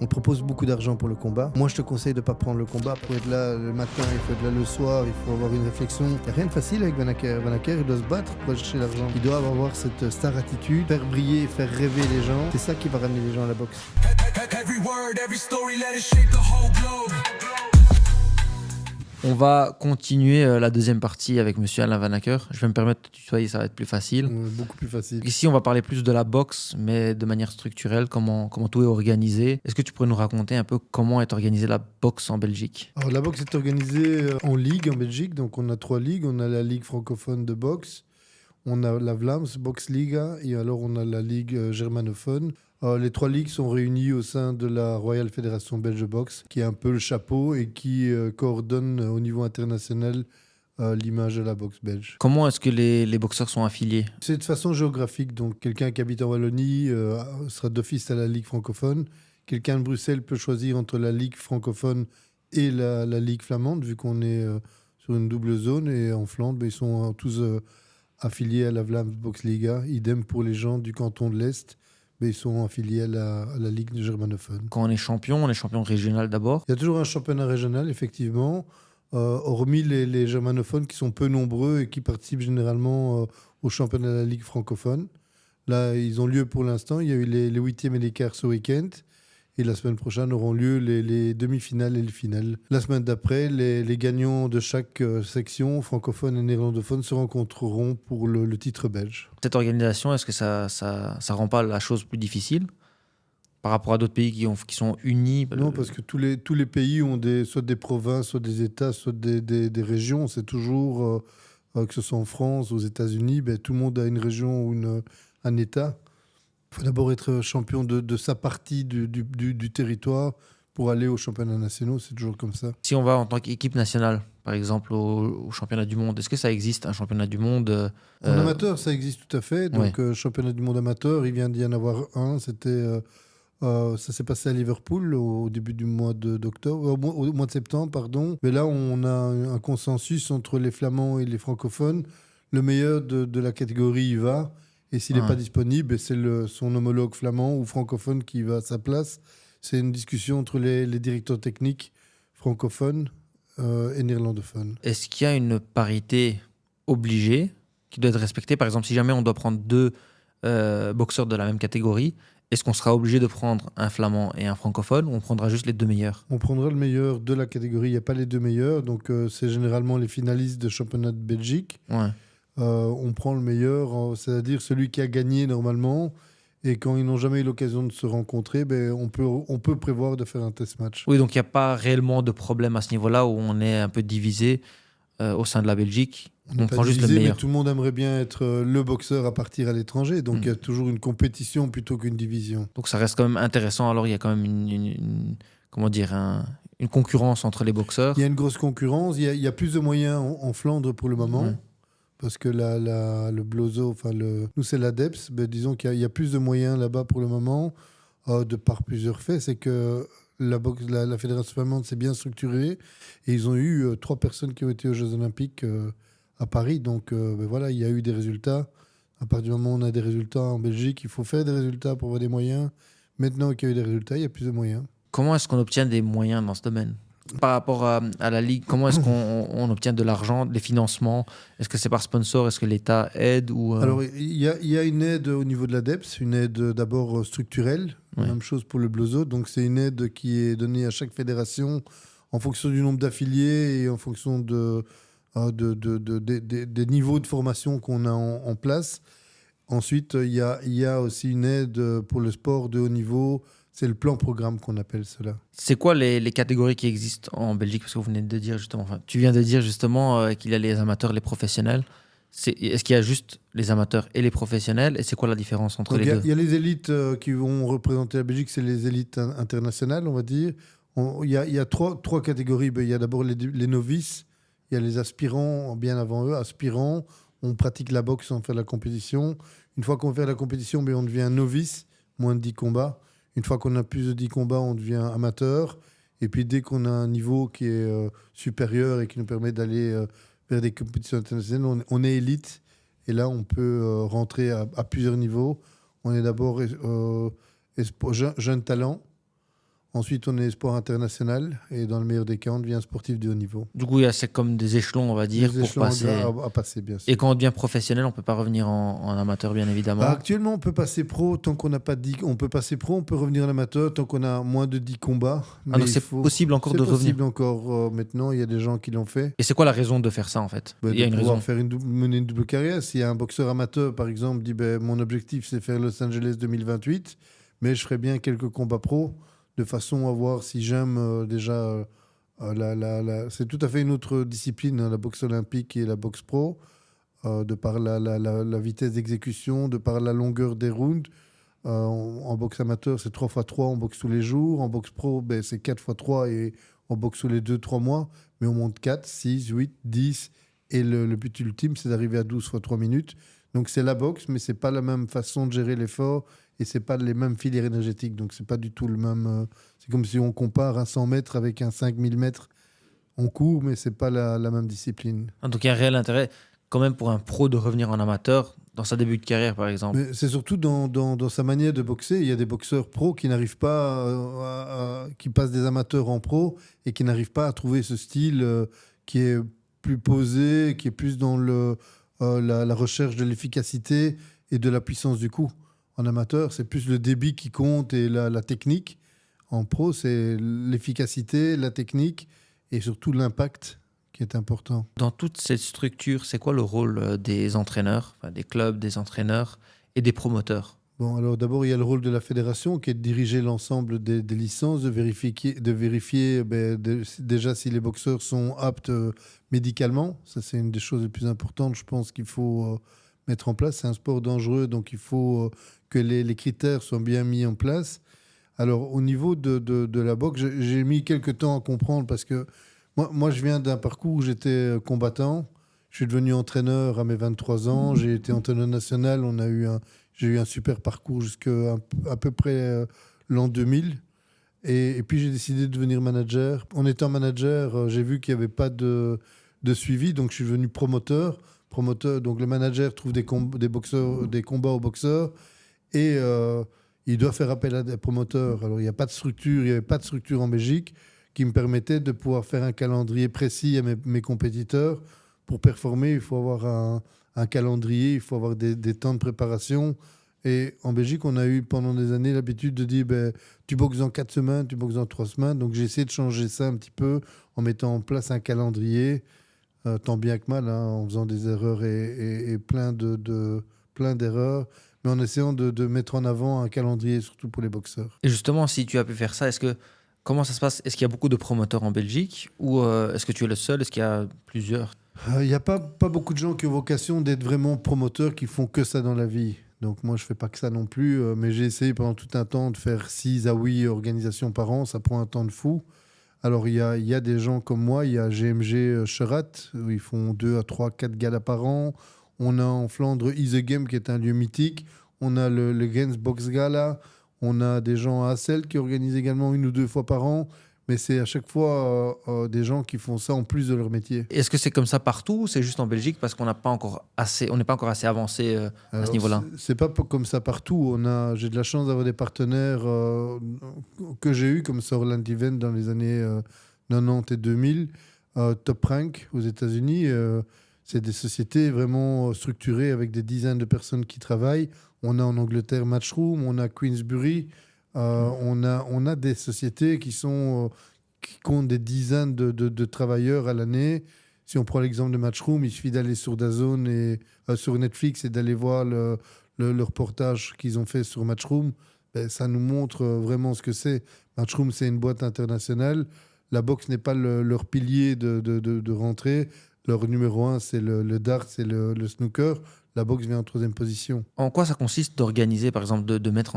On propose beaucoup d'argent pour le combat. Moi, je te conseille de ne pas prendre le combat. Pour être là le matin, il faut être là le soir, il faut avoir une réflexion. Il n'y a rien de facile avec Van Acker. Van Acker, il doit se battre pour aller chercher l'argent. Il doit avoir cette star attitude, faire briller, faire rêver les gens. C'est ça qui va ramener les gens à la boxe. Every word, every story, let it shake the whole globe. On va continuer la deuxième partie avec monsieur Alain Van Acker. Je vais me permettre de tutoyer, ça va être plus facile. Beaucoup plus facile. Ici, on va parler plus de la boxe, mais de manière structurelle, comment tout est organisé. Est-ce que tu pourrais nous raconter un peu comment est organisée la boxe en Belgique ? Alors, la boxe est organisée en ligue en Belgique. Donc, on a 3 ligues. On a la ligue francophone de boxe. On a la Vlaams Box Liga. Et alors, on a la ligue germanophone. Les 3 ligues sont réunies au sein de la Royale Fédération Belge de Boxe, qui est un peu le chapeau et qui coordonne au niveau international l'image de la boxe belge. Comment est-ce que les boxeurs sont affiliés ? C'est de façon géographique. Donc, quelqu'un qui habite en Wallonie sera d'office à la ligue francophone. Quelqu'un de Bruxelles peut choisir entre la ligue francophone et la ligue flamande, vu qu'on est sur une double zone. Et en Flandre, ils sont tous affiliés à la Vlaams Box Liga. Idem pour les gens du canton de l'Est. Mais ils sont affiliés à la Ligue germanophone. Quand on est champion régional d'abord. Il y a toujours un championnat régional, effectivement, hormis les germanophones qui sont peu nombreux et qui participent généralement au championnat de la Ligue francophone. Là, ils ont lieu pour l'instant. Il y a eu les huitièmes et les quarts ce week-end. Et la semaine prochaine auront lieu les demi-finales et les finales. La semaine d'après, les gagnants de chaque section, francophone et néerlandophone, se rencontreront pour le titre belge. Cette organisation, est-ce que ça rend pas la chose plus difficile par rapport à d'autres pays qui sont unis ? Non, parce que tous les pays ont soit des provinces, soit des États, soit des régions. C'est toujours, que ce soit en France, aux États-Unis, tout le monde a une région ou un État. Il faut d'abord être champion de sa partie du territoire pour aller aux championnats nationaux. C'est toujours comme ça. Si on va en tant qu'équipe nationale, par exemple, au championnat du monde, est-ce que ça existe, un championnat du monde En amateur, ça existe tout à fait. Donc, championnat du monde amateur, il vient d'y en avoir un. Ça s'est passé à Liverpool au début du mois d'octobre, au mois de septembre, pardon. Mais là, on a un consensus entre les flamands et les francophones. Le meilleur de la catégorie y va. Et s'il n'est pas disponible, c'est son homologue flamand ou francophone qui va à sa place. C'est une discussion entre les directeurs techniques francophones et néerlandophones. Est-ce qu'il y a une parité obligée qui doit être respectée ? Par exemple, si jamais on doit prendre 2 boxeurs de la même catégorie, est-ce qu'on sera obligé de prendre un flamand et un francophone ou on prendra juste les 2 meilleurs ? On prendra le meilleur de la catégorie. Il n'y a pas les 2 meilleurs. Donc, c'est généralement les finalistes de championnat de Belgique. Ouais. On prend le meilleur, c'est-à-dire celui qui a gagné normalement. Et quand ils n'ont jamais eu l'occasion de se rencontrer, on peut prévoir de faire un test match. Oui, donc il n'y a pas réellement de problème à ce niveau-là où on est un peu divisé au sein de la Belgique. On prend juste le meilleur. Mais tout le monde aimerait bien être le boxeur à partir à l'étranger. Donc il y a toujours une compétition plutôt qu'une division. Donc ça reste quand même intéressant. Alors il y a quand même une concurrence entre les boxeurs. Il y a une grosse concurrence. Il y a plus de moyens en Flandre pour le moment. Ouais. Parce que le Blozo, nous c'est l'ADEPS, disons qu'il y a plus de moyens là-bas pour le moment, de par plusieurs faits. C'est que la Fédération flamande s'est bien structurée et ils ont eu 3 personnes qui ont été aux Jeux Olympiques à Paris. Donc voilà, il y a eu des résultats. À partir du moment où on a des résultats en Belgique, il faut faire des résultats pour avoir des moyens. Maintenant qu'il y a eu des résultats, il y a plus de moyens. Comment est-ce qu'on obtient des moyens dans ce domaine ? Par rapport à la Ligue, comment est-ce qu'on obtient de l'argent, des financements ? Est-ce que c'est par sponsor ? Est-ce que l'État aide ou Alors, il y a une aide au niveau de l'ADEPS, une aide d'abord structurelle. Ouais. Même chose pour le Blozo. Donc, c'est une aide qui est donnée à chaque fédération en fonction du nombre d'affiliés et en fonction des niveaux de formation qu'on a en place. Ensuite, il y a aussi une aide pour le sport de haut niveau. C'est le plan-programme qu'on appelle cela. C'est quoi les catégories qui existent en Belgique ? Parce que vous venez de dire justement, tu viens de dire justement qu'il y a les amateurs, les professionnels. Est-ce qu'il y a juste les amateurs et les professionnels ? Et c'est quoi la différence entre les deux ? Il y a les élites qui vont représenter la Belgique, c'est les élites internationales, on va dire. Il y a trois catégories. Il y a d'abord les novices, il y a les aspirants, bien avant eux. Aspirants, on pratique la boxe sans faire la compétition. Une fois qu'on fait la compétition, on devient novice, moins de 10 combats. Une fois qu'on a plus de 10 combats, on devient amateur. Et puis dès qu'on a un niveau qui est supérieur et qui nous permet d'aller vers des compétitions internationales, on est élite. Et là, on peut rentrer à plusieurs niveaux. On est d'abord jeune talent. Ensuite, on est sport international. Et dans le meilleur des cas, on devient sportif de haut niveau. Du coup, c'est comme des échelons, on va dire, Des pour échelons passer. à passer, bien sûr. Et quand on devient professionnel, on peut pas revenir en amateur, bien évidemment. Actuellement, on peut passer pro tant qu'on n'a pas 10. On peut passer pro, on peut revenir en amateur tant qu'on a moins de 10 combats. Ah, donc c'est possible encore de revenir. C'est possible encore maintenant. Il y a des gens qui l'ont fait. Et c'est quoi la raison de faire ça, en fait? Il y a De une pouvoir raison. mener une double carrière. Si un boxeur amateur, par exemple, dit mon objectif, c'est faire Los Angeles 2028, mais je ferai bien quelques combats pro de façon à voir si j'aime déjà. C'est tout à fait une autre discipline, hein, la boxe olympique et la boxe pro, de par la vitesse d'exécution, de par la longueur des rounds. En boxe amateur, c'est 3x3, on boxe tous les jours. En boxe pro, c'est 4x3 et on boxe tous les 2-3 mois. Mais on monte 4, 6, 8, 10. Et le but ultime, c'est d'arriver à 12 fois 3 minutes. Donc c'est la boxe, mais c'est pas la même façon de gérer l'effort et c'est pas les mêmes filières énergétiques. Donc c'est pas du tout le même. C'est comme si on compare un 100 mètres avec un 5000 mètres. On court, mais c'est pas la même discipline. Ah, donc il y a un réel intérêt, quand même, pour un pro de revenir en amateur dans sa début de carrière, par exemple. Mais c'est surtout dans sa manière de boxer. Il y a des boxeurs pros qui n'arrivent pas, qui passent des amateurs en pro et qui n'arrivent pas à trouver ce style qui est plus posé, qui est plus dans la recherche de l'efficacité et de la puissance du coup. En amateur, c'est plus le débit qui compte et la technique. En pro, c'est l'efficacité, la technique et surtout l'impact qui est important. Dans toute cette structure, c'est quoi le rôle des entraîneurs, enfin, des clubs, des entraîneurs et des promoteurs? Bon, alors d'abord, il y a le rôle de la fédération qui est de diriger l'ensemble des licences, de vérifier déjà si les boxeurs sont aptes médicalement. Ça, c'est une des choses les plus importantes, je pense, qu'il faut mettre en place. C'est un sport dangereux, donc il faut que les critères soient bien mis en place. Alors, au niveau de la boxe, j'ai mis quelques temps à comprendre parce que moi je viens d'un parcours où j'étais combattant. Je suis devenu entraîneur à mes 23 ans. J'ai été entraîneur national. J'ai eu un super parcours jusqu'à à peu près l'an 2000. Et puis, j'ai décidé de devenir manager. En étant manager, j'ai vu qu'il n'y avait pas de suivi. Donc, je suis devenu promoteur. Donc, le manager trouve des combats aux boxeurs. Et il doit faire appel à des promoteurs. Alors, il n'y a pas de structure. Il n'y avait pas de structure en Belgique qui me permettait de pouvoir faire un calendrier précis à mes compétiteurs. Pour performer, il faut avoir un calendrier, il faut avoir des temps de préparation. Et en Belgique, on a eu pendant des années l'habitude de dire tu boxes dans 4 semaines, tu boxes dans 3 semaines. Donc j'ai essayé de changer ça un petit peu en mettant en place un calendrier, tant bien que mal, hein, en faisant des erreurs et plein d'erreurs, mais en essayant de mettre en avant un calendrier, surtout pour les boxeurs. Et justement, si tu as pu faire ça, comment ça se passe? Est-ce qu'il y a beaucoup de promoteurs en Belgique ou est-ce que tu es le seul? Est-ce qu'il y a plusieurs? Il n'y a pas beaucoup de gens qui ont vocation d'être vraiment promoteurs, qui font que ça dans la vie. Donc moi, je ne fais pas que ça non plus, mais j'ai essayé pendant tout un temps de faire 6 à 8 organisations par an. Ça prend un temps de fou. Alors, il y a des gens comme moi. Il y a GMG Cherat, où ils font 2 à 3, 4 galas par an. On a en Flandre Is a Game, qui est un lieu mythique. On a le Gens Box Gala. On a des gens à Hasselt qui organisent également 1 ou 2 fois par an. Mais c'est à chaque fois des gens qui font ça en plus de leur métier. Est-ce que c'est comme ça partout ou c'est juste en Belgique parce qu'on n'est pas encore assez avancé à ce niveau-là? C'est pas comme ça partout. J'ai de la chance d'avoir des partenaires que j'ai eus, comme Sorland Event dans les années 90 et 2000. Top Rank aux États-Unis, c'est des sociétés vraiment structurées avec des dizaines de personnes qui travaillent. On a en Angleterre Matchroom, on a Queensbury. On a des sociétés qui comptent des dizaines de travailleurs à l'année. Si on prend l'exemple de Matchroom, il suffit d'aller sur DAZN et sur Netflix et d'aller voir le reportage qu'ils ont fait sur Matchroom. Ça nous montre vraiment ce que c'est. Matchroom, c'est une boîte internationale. La boxe n'est pas leur pilier de rentrée. Leur numéro 1, c'est le dart, c'est le snooker. La boxe vient en 3e position. En quoi ça consiste d'organiser, par exemple, de mettre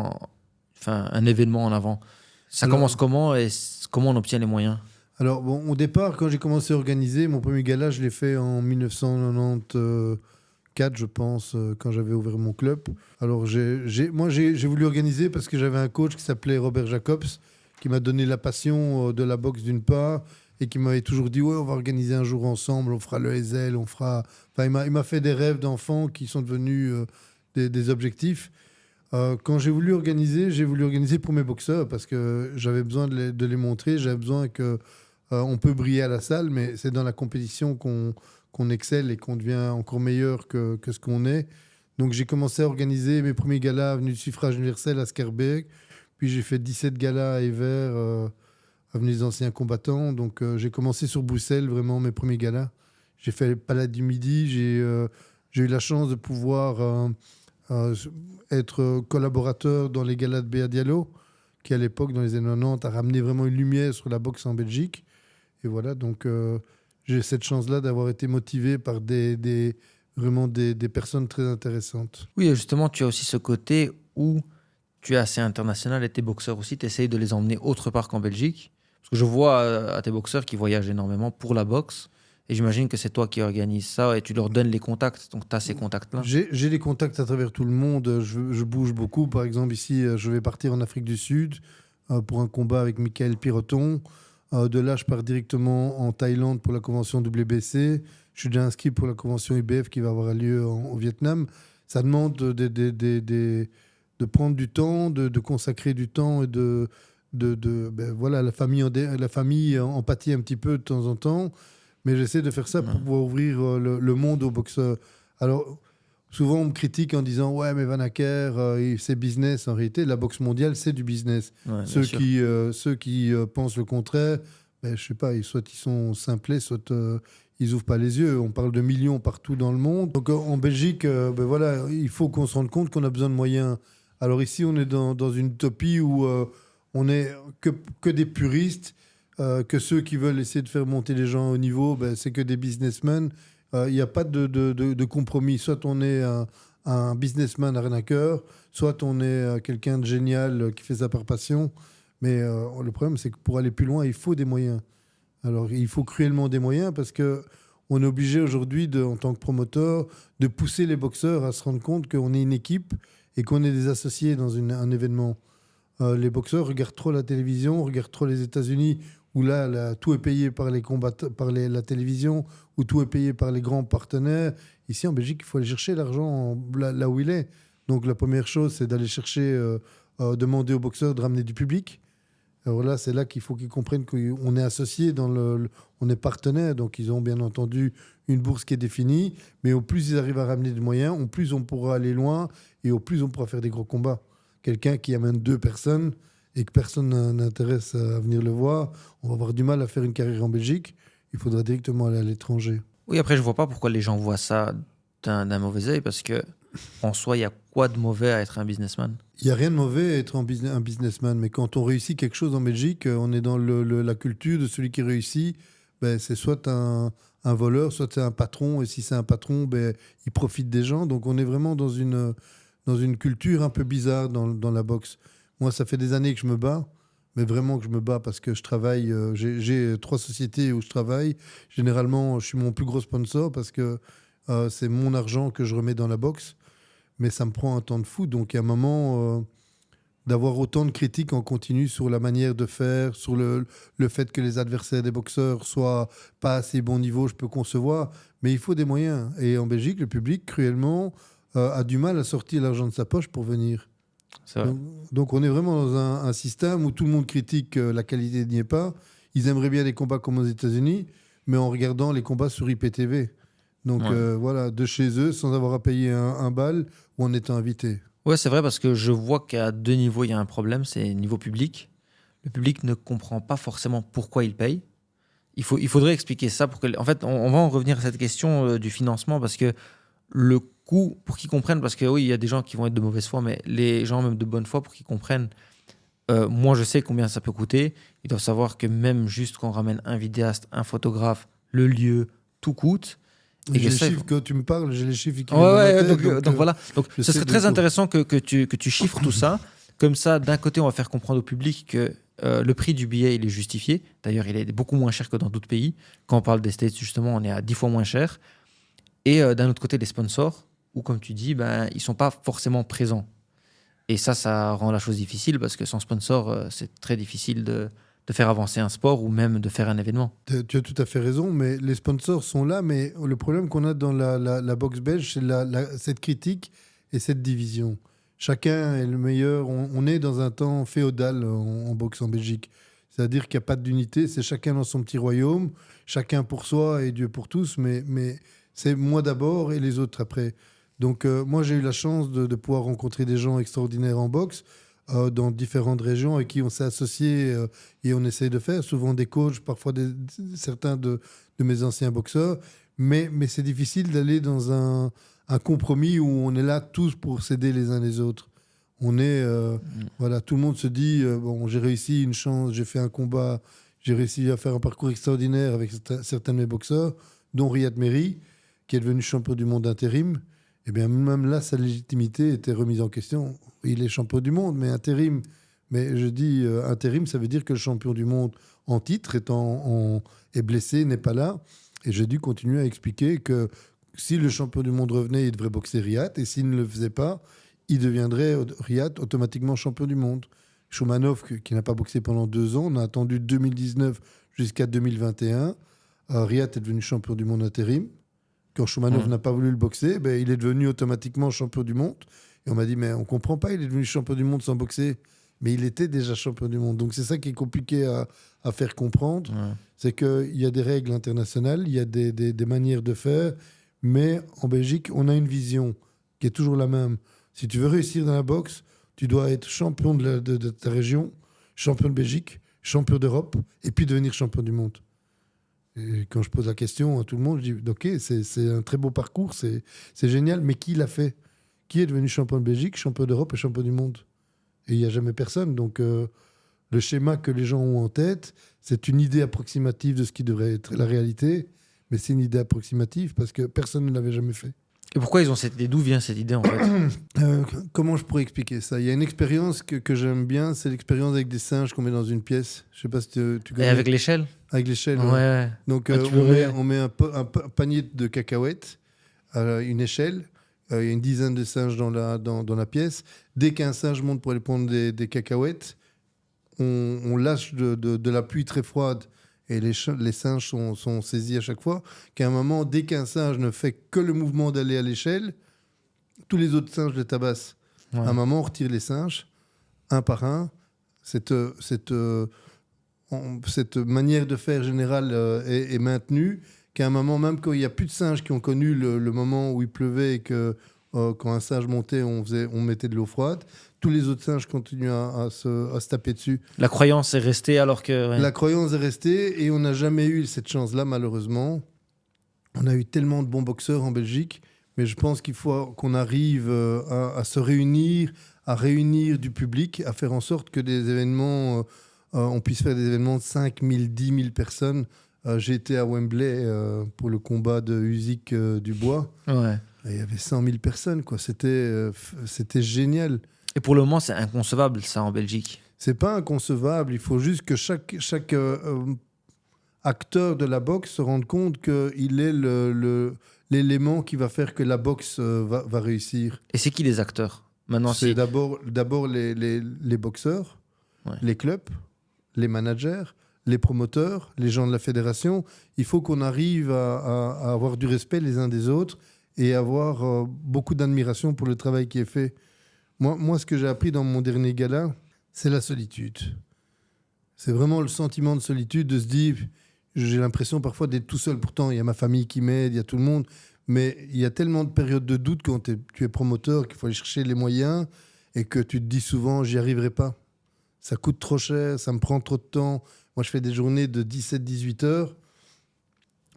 un événement en avant? Ça commence comment et comment on obtient les moyens? Alors, bon, au départ, quand j'ai commencé à organiser, mon premier gala, je l'ai fait en 1994, je pense, quand j'avais ouvert mon club. Alors, j'ai voulu organiser parce que j'avais un coach qui s'appelait Robert Jacobs, qui m'a donné la passion de la boxe d'une part, et qui m'avait toujours dit, ouais, on va organiser un jour ensemble, on fera le SL, Enfin, il m'a fait des rêves d'enfant qui sont devenus des objectifs. Quand j'ai voulu organiser pour mes boxeurs parce que j'avais besoin de les montrer, j'avais besoin que on peut briller à la salle, mais c'est dans la compétition qu'on excelle et qu'on devient encore meilleur que ce qu'on est. Donc j'ai commencé à organiser mes premiers galas avenue du suffrage universel à Scarbeck, puis j'ai fait 17 galas à Evere, avenue des anciens combattants. Donc j'ai commencé sur Bruxelles, vraiment mes premiers galas. J'ai fait le Palais du Midi, j'ai eu la chance de pouvoir être collaborateur dans les galas de Béa Diallo, qui à l'époque, dans les années 90, a ramené vraiment une lumière sur la boxe en Belgique. Et voilà, donc j'ai cette chance-là d'avoir été motivé par vraiment des personnes très intéressantes. Oui, et justement, tu as aussi ce côté où tu es assez international et tes boxeurs aussi, tu essayes de les emmener autre part qu'en Belgique. Parce que je vois à tes boxeurs qui voyagent énormément pour la boxe. Et j'imagine que c'est toi qui organise ça et tu leur donnes les contacts. Donc, tu as ces contacts-là. J'ai des contacts à travers tout le monde. Je bouge beaucoup. Par exemple, ici, je vais partir en Afrique du Sud pour un combat avec Michael Piroton. De là, je pars directement en Thaïlande pour la convention WBC. Je suis déjà inscrit pour la convention IBF qui va avoir lieu au Vietnam. Ça demande de prendre du temps, de consacrer du temps et voilà, la famille en pâtit un petit peu de temps en temps. Mais j'essaie de faire ça pour pouvoir ouvrir le monde aux boxeurs. Alors, souvent, on me critique en disant « Ouais, mais Van Acker, c'est business. » En réalité, la boxe mondiale, c'est du business. Ouais, Ceux qui pensent le contraire, ben, je sais pas, soit ils sont simplés, soit ils ouvrent pas les yeux. On parle de millions partout dans le monde. Donc, en Belgique, ben, voilà, il faut qu'on se rende compte qu'on a besoin de moyens. Alors ici, on est dans une utopie où on est que des puristes. Que ceux qui veulent essayer de faire monter les gens au niveau, ben, c'est que des businessmen. Il n'y a pas de compromis. Soit on est un businessman arnaqueur, soit on est quelqu'un de génial qui fait ça par passion. Mais le problème, c'est que pour aller plus loin, il faut des moyens. Alors, il faut cruellement des moyens parce qu'on est obligé aujourd'hui, en tant que promoteur, de pousser les boxeurs à se rendre compte qu'on est une équipe et qu'on est des associés dans un événement. Les boxeurs regardent trop la télévision, regardent trop les États-Unis, où là, tout est payé par les la télévision, où tout est payé par les grands partenaires. Ici, en Belgique, il faut aller chercher l'argent là où il est. Donc, la première chose, c'est d'aller chercher, demander aux boxeurs de ramener du public. Alors là, c'est là qu'il faut qu'ils comprennent qu'on est associés, on est partenaires. Donc, ils ont bien entendu une bourse qui est définie. Mais au plus ils arrivent à ramener des moyens, au plus on pourra aller loin et au plus on pourra faire des gros combats. Quelqu'un qui amène 2 personnes et que personne n'intéresse à venir le voir, on va avoir du mal à faire une carrière en Belgique. Il faudra directement aller à l'étranger. Oui, après, je vois pas pourquoi les gens voient ça d'un mauvais œil, parce que en soi, il y a quoi de mauvais à être un businessman? Il n'y a rien de mauvais à être un businessman, mais quand on réussit quelque chose en Belgique, on est dans la culture de celui qui réussit. Ben, c'est soit un voleur, soit c'est un patron, et si c'est un patron, ben, il profite des gens. Donc on est vraiment dans une culture un peu bizarre dans la boxe. Moi, ça fait des années que je me bats, mais vraiment que je me bats parce que je travaille. J'ai 3 sociétés où je travaille. Généralement, je suis mon plus gros sponsor parce que c'est mon argent que je remets dans la boxe. Mais ça me prend un temps de fou. Donc, il y a un moment d'avoir autant de critiques en continu sur la manière de faire, sur le fait que les adversaires des boxeurs soient pas à assez bon niveau, je peux concevoir. Mais il faut des moyens. Et en Belgique, le public, cruellement, a du mal à sortir l'argent de sa poche pour venir. C'est vrai. Donc on est vraiment dans un système où tout le monde critique la qualité n'y est pas. Ils aimeraient bien des combats comme aux États-Unis, mais en regardant les combats sur IPTV. Donc Ouais. voilà, de chez eux, sans avoir à payer un bal ou en étant invité. Ouais, c'est vrai, parce que je vois qu'à 2 niveaux, il y a un problème, c'est niveau public. Le public ne comprend pas forcément pourquoi il paye. Il faudrait expliquer ça pour que... En fait, on va en revenir à cette question du financement, parce que le coût, pour qu'ils comprennent, parce que oui, il y a des gens qui vont être de mauvaise foi, mais les gens même de bonne foi, pour qu'ils comprennent, moi je sais combien ça peut coûter. Ils doivent savoir que même juste quand on ramène un vidéaste, un photographe, le lieu, tout coûte. J'ai les ça, chiffres que tu me parles, j'ai les chiffres qui Ouais, viennent de ouais, ma tête, donc voilà. Donc, je ce sais serait de très quoi. intéressant que tu chiffres tout ça. Comme ça, d'un côté, on va faire comprendre au public que le prix du billet, il est justifié. D'ailleurs, il est beaucoup moins cher que dans d'autres pays. Quand on parle des States, justement, on est à 10 fois moins cher. Et d'un autre côté, les sponsors, où, comme tu dis, ben, ils ne sont pas forcément présents. Et ça rend la chose difficile, parce que sans sponsor, c'est très difficile de faire avancer un sport ou même de faire un événement. Tu as tout à fait raison, mais les sponsors sont là. Mais le problème qu'on a dans la boxe belge, c'est cette critique et cette division. Chacun est le meilleur. On est dans un temps féodal en boxe en Belgique. C'est-à-dire qu'il n'y a pas d'unité, c'est chacun dans son petit royaume, chacun pour soi et Dieu pour tous, mais c'est moi d'abord et les autres après. Donc moi j'ai eu la chance de pouvoir rencontrer des gens extraordinaires en boxe dans différentes régions avec qui on s'est associé et on essaye de faire, souvent des coachs, parfois certains de mes anciens boxeurs, mais c'est difficile d'aller dans un compromis où on est là tous pour s'aider les uns les autres. On est, voilà, tout le monde se dit, bon, j'ai réussi une chance, j'ai fait un combat, j'ai réussi à faire un parcours extraordinaire avec certains de mes boxeurs, dont Riyad Mehri, qui est devenu champion du monde intérim. Et bien même là, sa légitimité était remise en question. Il est champion du monde, mais intérim. Mais je dis intérim, ça veut dire que le champion du monde en titre est blessé, n'est pas là. Et j'ai dû continuer à expliquer que si le champion du monde revenait, il devrait boxer Riyad, et s'il ne le faisait pas, il deviendrait, Riyad, automatiquement champion du monde. Choumanov, qui n'a pas boxé pendant 2 ans, on a attendu 2019 jusqu'à 2021. Riyad est devenu champion du monde intérim. Quand Choumanov n'a pas voulu le boxer, ben, il est devenu automatiquement champion du monde. Et on m'a dit, mais on ne comprend pas, il est devenu champion du monde sans boxer. Mais il était déjà champion du monde. Donc c'est ça qui est compliqué à faire comprendre. Ouais. C'est qu'il y a des règles internationales, il y a des manières de faire. Mais en Belgique, on a une vision qui est toujours la même. Si tu veux réussir dans la boxe, tu dois être champion de ta région, champion de Belgique, champion d'Europe, et puis devenir champion du monde. Et quand je pose la question à tout le monde, je dis ok, c'est un très beau parcours, c'est génial, mais qui l'a fait? Qui est devenu champion de Belgique, champion d'Europe et champion du monde? Et il n'y a jamais personne. Donc le schéma que les gens ont en tête, c'est une idée approximative de ce qui devrait être la réalité, mais c'est une idée approximative parce que personne ne l'avait jamais fait. Et pourquoi ils ont cette idée? D'où vient cette idée en fait? Comment je pourrais expliquer ça? Il y a une expérience que j'aime bien, c'est l'expérience avec des singes qu'on met dans une pièce. Je sais pas si tu connais. Et avec l'échelle? Avec l'échelle, ouais. Donc on met un panier de cacahuètes, une échelle, il y a une dizaine de singes dans la pièce. Dès qu'un singe monte pour aller prendre des cacahuètes, on lâche de la pluie très froide. Et les singes sont saisis à chaque fois, qu'à un moment, dès qu'un singe ne fait que le mouvement d'aller à l'échelle, tous les autres singes les tabassent. Ouais. À un moment, on retire les singes, un par un. Cette manière de faire générale est maintenue, qu'à un moment, même quand il n'y a plus de singes qui ont connu le moment où il pleuvait et que quand un singe montait, on mettait de l'eau froide, tous les autres singes continuent à se taper dessus. La croyance est restée alors que... Ouais. La croyance est restée et on n'a jamais eu cette chance-là, malheureusement. On a eu tellement de bons boxeurs en Belgique, mais je pense qu'il faut qu'on arrive à se réunir, à réunir du public, à faire en sorte que des événements, on puisse faire des événements de 5 000, 10 000 personnes. J'ai été à Wembley pour le combat de Usyk Dubois. Ouais. Et il y avait 100 000 personnes, quoi. C'était génial. Et pour le moment, c'est inconcevable, ça, en Belgique. C'est pas inconcevable. Il faut juste que chaque acteur de la boxe se rende compte qu'il est l'élément qui va faire que la boxe va réussir. Et c'est qui les acteurs? Maintenant, c'est d'abord les boxeurs, ouais. Les clubs, les managers, les promoteurs, les gens de la fédération. Il faut qu'on arrive à avoir du respect les uns des autres et avoir beaucoup d'admiration pour le travail qui est fait. Moi, ce que j'ai appris dans mon dernier gala, c'est la solitude. C'est vraiment le sentiment de solitude, de se dire, j'ai l'impression parfois d'être tout seul. Pourtant, il y a ma famille qui m'aide, il y a tout le monde. Mais il y a tellement de périodes de doute quand tu es promoteur qu'il faut aller chercher les moyens et que tu te dis souvent, j'y arriverai pas. Ça coûte trop cher, ça me prend trop de temps. Moi, je fais des journées de 17-18 heures.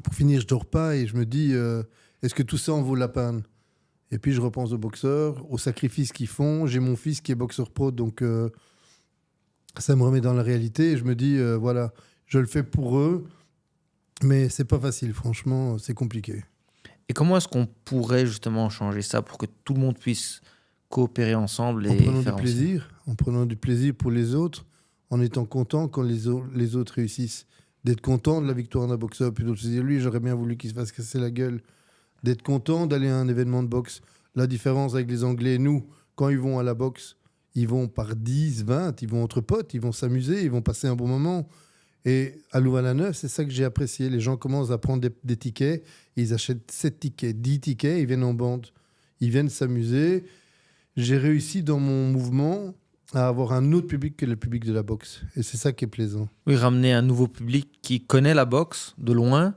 Pour finir, je dors pas et je me dis, est-ce que tout ça en vaut la peine? Et puis, je repense aux boxeurs, aux sacrifices qu'ils font. J'ai mon fils qui est boxeur pro, donc ça me remet dans la réalité. Et je me dis, voilà, je le fais pour eux. Mais c'est pas facile, franchement, c'est compliqué. Et comment est-ce qu'on pourrait justement changer ça pour que tout le monde puisse coopérer ensemble en prenant du plaisir pour les autres, en étant content quand les autres réussissent. D'être content de la victoire d'un boxeur, plutôt que de se dire, lui, j'aurais bien voulu qu'il se fasse casser la gueule. D'être content d'aller à un événement de boxe. La différence avec les Anglais, nous, quand ils vont à la boxe, ils vont par 10, 20, ils vont entre potes, ils vont s'amuser, ils vont passer un bon moment. Et à Louvain-la-Neuve, c'est ça que j'ai apprécié. Les gens commencent à prendre des tickets, ils achètent 7 tickets, 10 tickets, ils viennent en bande. Ils viennent s'amuser. j'ai réussi dans mon mouvement à avoir un autre public que le public de la boxe. Et c'est ça qui est plaisant. Oui, ramener un nouveau public qui connaît la boxe de loin,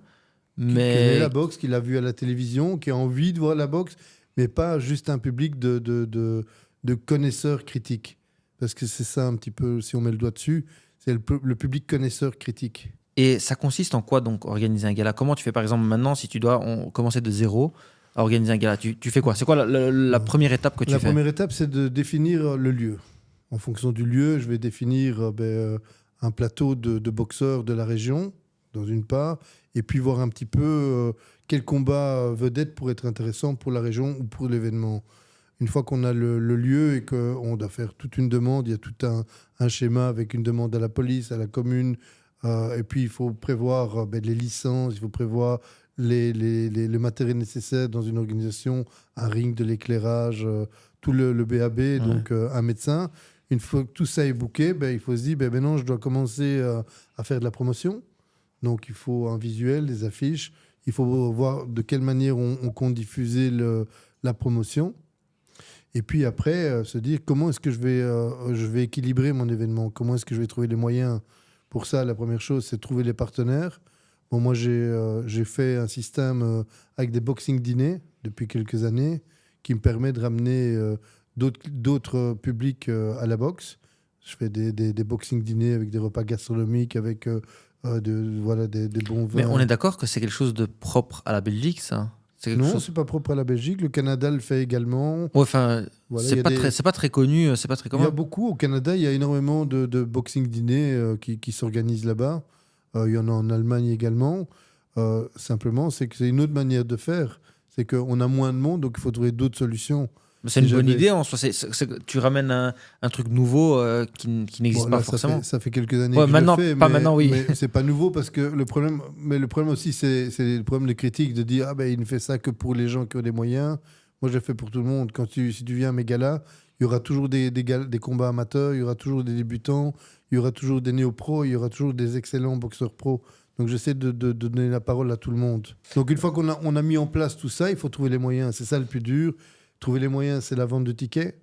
Qui connaît mais la boxe, qui l'a vu à la télévision, qui a envie de voir la boxe, mais pas juste un public de connaisseurs critiques. Parce que c'est ça un petit peu, si on met le doigt dessus, c'est le public connaisseur critique. et ça consiste en quoi donc organiser un gala? Comment tu fais par exemple maintenant si tu dois commencer de zéro à organiser un gala? Tu fais quoi? C'est quoi la première étape que tu La fais? première étape, c'est de définir le lieu. En fonction du lieu, je vais définir un plateau de boxeurs de la région, dans une part, et puis voir un petit peu quel combat vedette pour être intéressant pour la région ou pour l'événement. Une fois qu'on a le lieu et qu'on doit faire toute une demande, il y a tout un schéma avec une demande à la police, à la commune, et puis il faut prévoir les licences, il faut prévoir le matériel nécessaire dans une organisation, un ring, de l'éclairage, tout le BAB, donc un médecin. Une fois que tout ça est booké, il faut se dire, maintenant je dois commencer à faire de la promotion. Donc il faut un visuel, des affiches, il faut voir de quelle manière on compte diffuser la promotion. Et puis après, se dire comment est-ce que je vais équilibrer mon événement, comment est-ce que je vais trouver les moyens. Pour ça, la première chose, c'est de trouver les partenaires. Bon, moi, j'ai fait un système avec des boxing dîners depuis quelques années qui me permet de ramener d'autres publics à la boxe. Je fais des boxing dîners avec des repas gastronomiques, avec des bons vins. Mais on est d'accord que c'est quelque chose de propre à la Belgique, ça? C'est quelque Non, chose... c'est pas propre à la Belgique. Le Canada le fait également. Ouais, enfin, Voilà, il y c'est a pas très connu, c'est pas très Il y a commun. beaucoup. Au Canada, il y a énormément de boxing dîners qui s'organisent là-bas. Il y en a en Allemagne également. Simplement, c'est que c'est une autre manière de faire. C'est qu'on a moins de monde, donc il faut trouver d'autres solutions. Mais c'est une Si bonne j'avais- idée en soi. Tu ramènes un truc nouveau qui n'existe Bon, pas là, forcément. ça fait quelques années Ouais, que maintenant, je le fais, pas maintenant, oui. mais c'est pas nouveau parce que le problème aussi, c'est le problème des critiques de dire il ne fait ça que pour les gens qui ont des moyens. Moi, je le fais pour tout le monde. Si tu viens à mes galas, il y aura toujours des combats amateurs, il y aura toujours des débutants, il y aura toujours des néo-pros, il y aura toujours des excellents boxeurs pros. Donc, j'essaie de donner la parole à tout le monde. Donc, une fois qu'on a mis en place tout ça, il faut trouver les moyens. C'est ça le plus dur. Trouver les moyens, c'est la vente de tickets.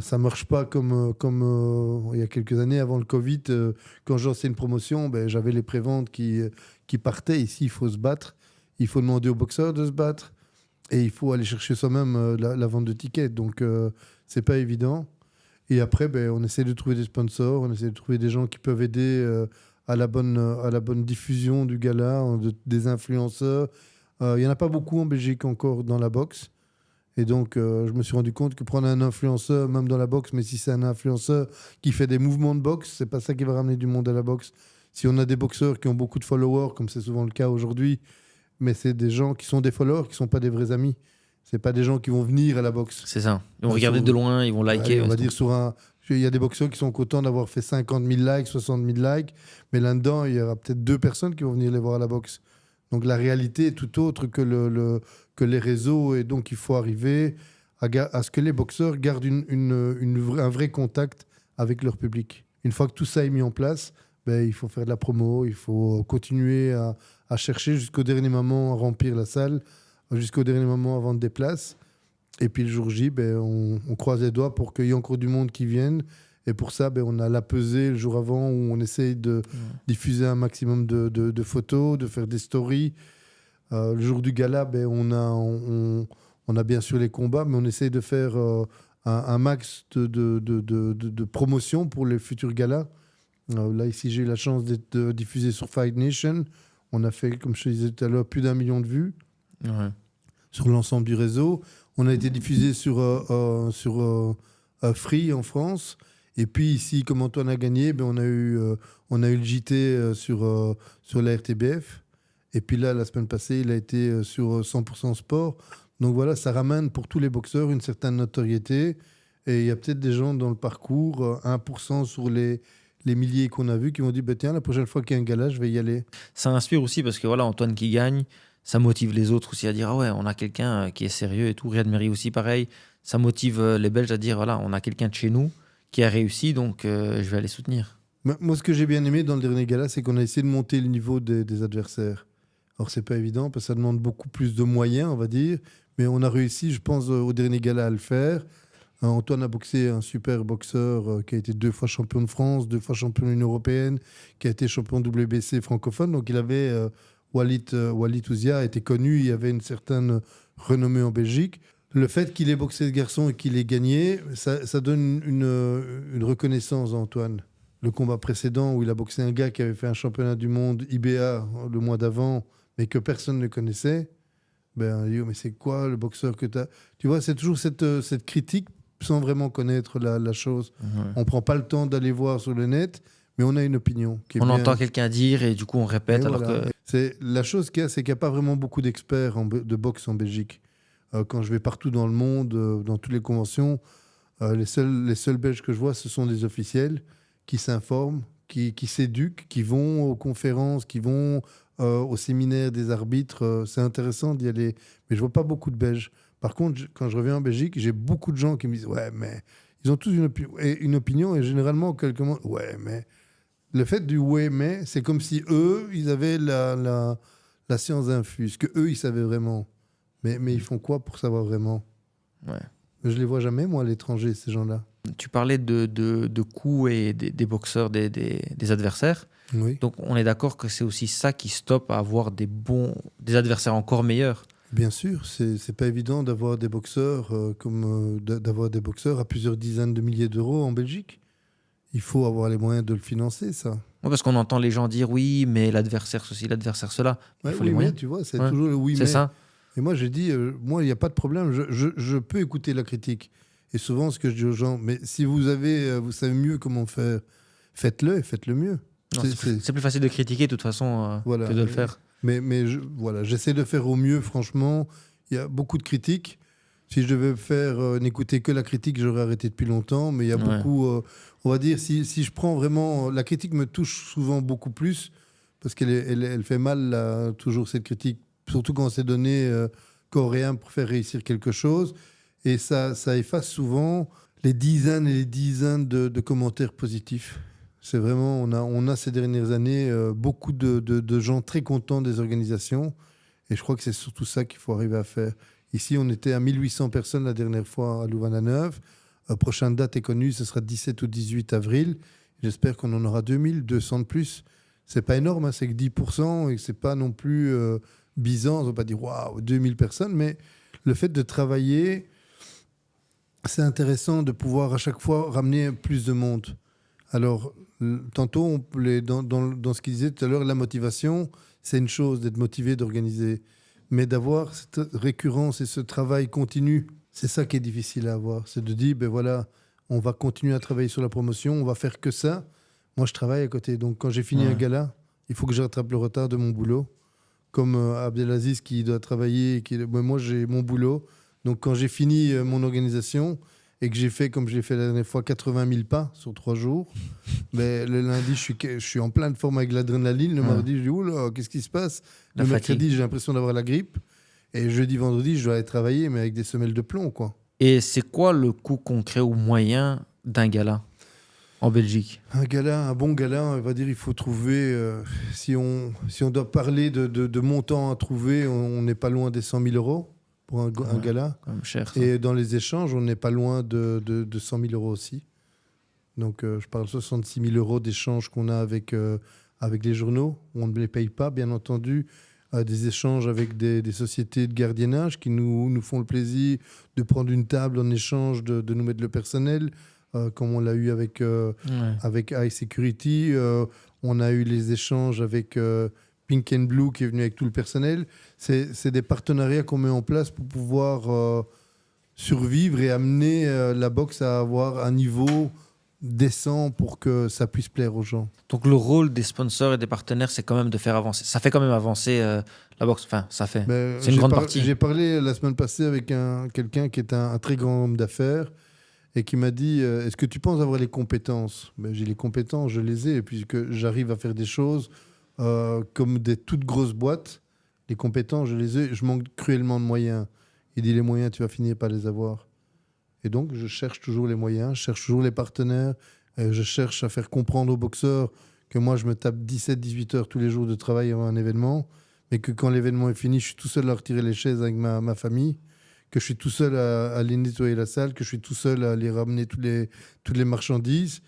Ça marche pas comme il y a quelques années, avant le Covid. Quand j'ai lancé une promotion, j'avais les préventes qui partaient. Ici, il faut se battre. Il faut demander aux boxeurs de se battre. Et il faut aller chercher soi-même la vente de tickets. Donc, c'est pas évident. Et après, on essaie de trouver des sponsors. On essaie de trouver des gens qui peuvent aider à la bonne diffusion du gala, des influenceurs. Il y en a pas beaucoup en Belgique encore dans la boxe. Et donc, je me suis rendu compte que prendre un influenceur, même dans la boxe, mais si c'est un influenceur qui fait des mouvements de boxe, c'est pas ça qui va ramener du monde à la boxe. Si on a des boxeurs qui ont beaucoup de followers, comme c'est souvent le cas aujourd'hui, mais c'est des gens qui sont des followers, qui sont pas des vrais amis. C'est pas des gens qui vont venir à la boxe. C'est ça. Ils vont Ouais, regarder sur- de loin, ils vont liker. Allez, on ouais, va c'est dire il y a des boxeurs qui sont contents d'avoir fait 50 000 likes, 60 000 likes, mais là-dedans, il y aura peut-être 2 personnes qui vont venir les voir à la boxe. Donc la réalité est tout autre que les réseaux, et donc il faut arriver à ce que les boxeurs gardent un vrai contact avec leur public. Une fois que tout ça est mis en place, il faut faire de la promo, il faut continuer à chercher jusqu'au dernier moment à remplir la salle, jusqu'au dernier moment à vendre des places. Et puis le jour J, on croise les doigts pour qu'il y ait encore du monde qui vienne. Et pour ça, on a la pesée le jour avant où on essaye de diffuser un maximum de photos, de faire des stories. Le jour du gala, on a bien sûr les combats, mais on essaye de faire un max de promotion pour les futurs galas. Là, ici, j'ai eu la chance d'être diffusé sur Fight Nation. On a fait, comme je te disais tout à l'heure, plus d'1 million de vues Ouais. sur l'ensemble du réseau. On a été diffusé sur Free en France. Et puis ici, comme Antoine a gagné, on a eu le JT sur la RTBF. Et puis là, la semaine passée, il a été sur 100% Sport. Donc voilà, ça ramène pour tous les boxeurs une certaine notoriété. Et il y a peut-être des gens dans le parcours, 1% sur les milliers qu'on a vus, qui vont dire tiens, la prochaine fois qu'il y a un gala, je vais y aller. Ça inspire aussi parce que voilà, Antoine qui gagne, ça motive les autres aussi à dire ah ouais, on a quelqu'un qui est sérieux et tout. Riyad Meri aussi pareil, ça motive les Belges à dire voilà, on a quelqu'un de chez nous qui a réussi, donc je vais aller soutenir. Moi, ce que j'ai bien aimé dans le dernier gala, c'est qu'on a essayé de monter le niveau des adversaires. Alors, c'est pas évident parce que ça demande beaucoup plus de moyens, on va dire. Mais on a réussi, je pense, au dernier gala à le faire. Antoine a boxé un super boxeur qui a été 2 fois champion de France, 2 fois champion de l'Union européenne, qui a été champion WBC francophone. Donc il avait Walid Ouzia était connu, il y avait une certaine renommée en Belgique. Le fait qu'il ait boxé ce garçon et qu'il ait gagné, ça donne une reconnaissance à Antoine. Le combat précédent où il a boxé un gars qui avait fait un championnat du monde IBA le mois d'avant, mais que personne ne connaissait, ben, mais c'est quoi le boxeur que tu as? Tu vois, c'est toujours cette critique sans vraiment connaître la chose. On ne prend pas le temps d'aller voir sur le net, mais on a une opinion. On entend quelqu'un dire et du coup on répète. Et Alors voilà. que... La chose qu'il y a, c'est qu'il n'y a pas vraiment beaucoup d'experts de boxe en Belgique. Quand je vais partout dans le monde, dans toutes les conventions, les seuls Belges que je vois, ce sont des officiels qui s'informent, qui s'éduquent, qui vont aux conférences, qui vont au séminaire des arbitres. C'est intéressant d'y aller, mais je vois pas beaucoup de Belges. Par contre, quand je reviens en Belgique, j'ai beaucoup de gens qui me disent « Ouais, mais... » Ils ont tous une opinion et généralement, quelqu'un... « Ouais, mais... » Le fait du « ouais, mais », c'est comme si eux, ils avaient la science infuse, que eux, ils savaient vraiment. Mais ils font quoi pour savoir vraiment? Ouais. Je les vois jamais, moi, à l'étranger, ces gens-là. Tu parlais de coups et des boxeurs, des adversaires. Oui. Donc on est d'accord que c'est aussi ça qui stoppe à avoir des adversaires encore meilleurs. Bien sûr, c'est pas évident d'avoir des boxeurs d'avoir des boxeurs à plusieurs dizaines de milliers d'euros en Belgique. Il faut avoir les moyens de le financer, ça. Ouais, parce qu'on entend les gens dire oui, mais l'adversaire ceci, l'adversaire cela. Il faut les oui, moyens. mais tu vois, c'est Ouais. toujours le oui, C'est mais. ça. Et moi, j'ai dit, moi, il n'y a pas de problème. Je peux écouter la critique. Et souvent, ce que je dis aux gens, mais si vous savez mieux comment faire, faites-le et faites-le mieux. Non, c'est plus facile de critiquer de toute façon Voilà. que de le faire. Mais voilà, j'essaie de faire au mieux, franchement. Il y a beaucoup de critiques. Si je devais n'écouter que la critique, j'aurais arrêté depuis longtemps. Mais il y a beaucoup, on va dire, si je prends vraiment... La critique me touche souvent beaucoup plus parce qu'elle fait mal, là, toujours cette critique, surtout quand c'est donné corps et âme pour faire réussir quelque chose. Et ça efface souvent les dizaines et les dizaines de commentaires positifs. C'est vraiment, on a ces dernières années beaucoup de gens très contents des organisations. Et je crois que c'est surtout ça qu'il faut arriver à faire. Ici, on était à 1800 personnes la dernière fois à Louvain-la-Neuve. Prochaine date est connue, ce sera 17 ou 18 avril. J'espère qu'on en aura 2200 de plus. C'est pas énorme, hein, c'est que 10% et que c'est pas non plus bisant. On ne va pas dire waouh, 2000 personnes, mais le fait de travailler, c'est intéressant de pouvoir à chaque fois ramener plus de monde. Alors, tantôt, dans ce qu'il disait tout à l'heure, la motivation, c'est une chose d'être motivé, d'organiser. Mais d'avoir cette récurrence et ce travail continu, c'est ça qui est difficile à avoir. C'est de dire, ben voilà, on va continuer à travailler sur la promotion, on va faire que ça. Moi, je travaille à côté. Donc, quand j'ai fini un gala, il faut que je rattrape le retard de mon boulot. Comme Abdelaziz qui doit travailler, moi, j'ai mon boulot. Donc, quand j'ai fini mon organisation et que j'ai fait, comme je l'ai fait la dernière fois, 80 000 pas sur 3 jours, ben, le lundi, je suis en pleine forme avec l'adrénaline. Le mardi, je dis, oula, qu'est-ce qui se passe? Le mercredi, j'ai l'impression d'avoir la grippe. Et jeudi, vendredi, je dois aller travailler, mais avec des semelles de plomb, quoi. Et c'est quoi le coût concret ou moyen d'un gala en Belgique? Un bon gala, on va dire, il faut trouver... si on doit parler de montants à trouver, on n'est pas loin des 100 000 euros pour un gala. Quand même cher, ça. Et dans les échanges, on n'est pas loin de 100 000 euros aussi. Donc, je parle de 66 000 euros d'échanges qu'on a avec les journaux. On ne les paye pas, bien entendu. Des échanges avec des sociétés de gardiennage qui nous font le plaisir de prendre une table en échange de nous mettre le personnel, comme on l'a eu avec iSecurity. On a eu les échanges avec Pink and Blue qui est venu avec tout le personnel. C'est des partenariats qu'on met en place pour pouvoir survivre et amener la boxe à avoir un niveau décent pour que ça puisse plaire aux gens. Donc le rôle des sponsors et des partenaires, c'est quand même de faire avancer. Ça fait quand même avancer la boxe. Enfin, ça fait. C'est une grande partie. J'ai parlé la semaine passée avec quelqu'un qui est un très grand homme d'affaires et qui m'a dit est-ce que tu penses avoir les compétences? J'ai les compétences, je les ai, puisque j'arrive à faire des choses comme des toutes grosses boîtes. Les compétences, je les ai. Je manque cruellement de moyens. Il dit les moyens, tu vas finir par les avoir. Et donc, je cherche toujours les moyens, je cherche toujours les partenaires, je cherche à faire comprendre aux boxeurs que moi, je me tape 17-18 heures tous les jours de travail avant un événement, mais que quand l'événement est fini, je suis tout seul à retirer les chaises avec ma famille, que je suis tout seul à aller nettoyer la salle, que je suis tout seul à aller ramener toutes les marchandises,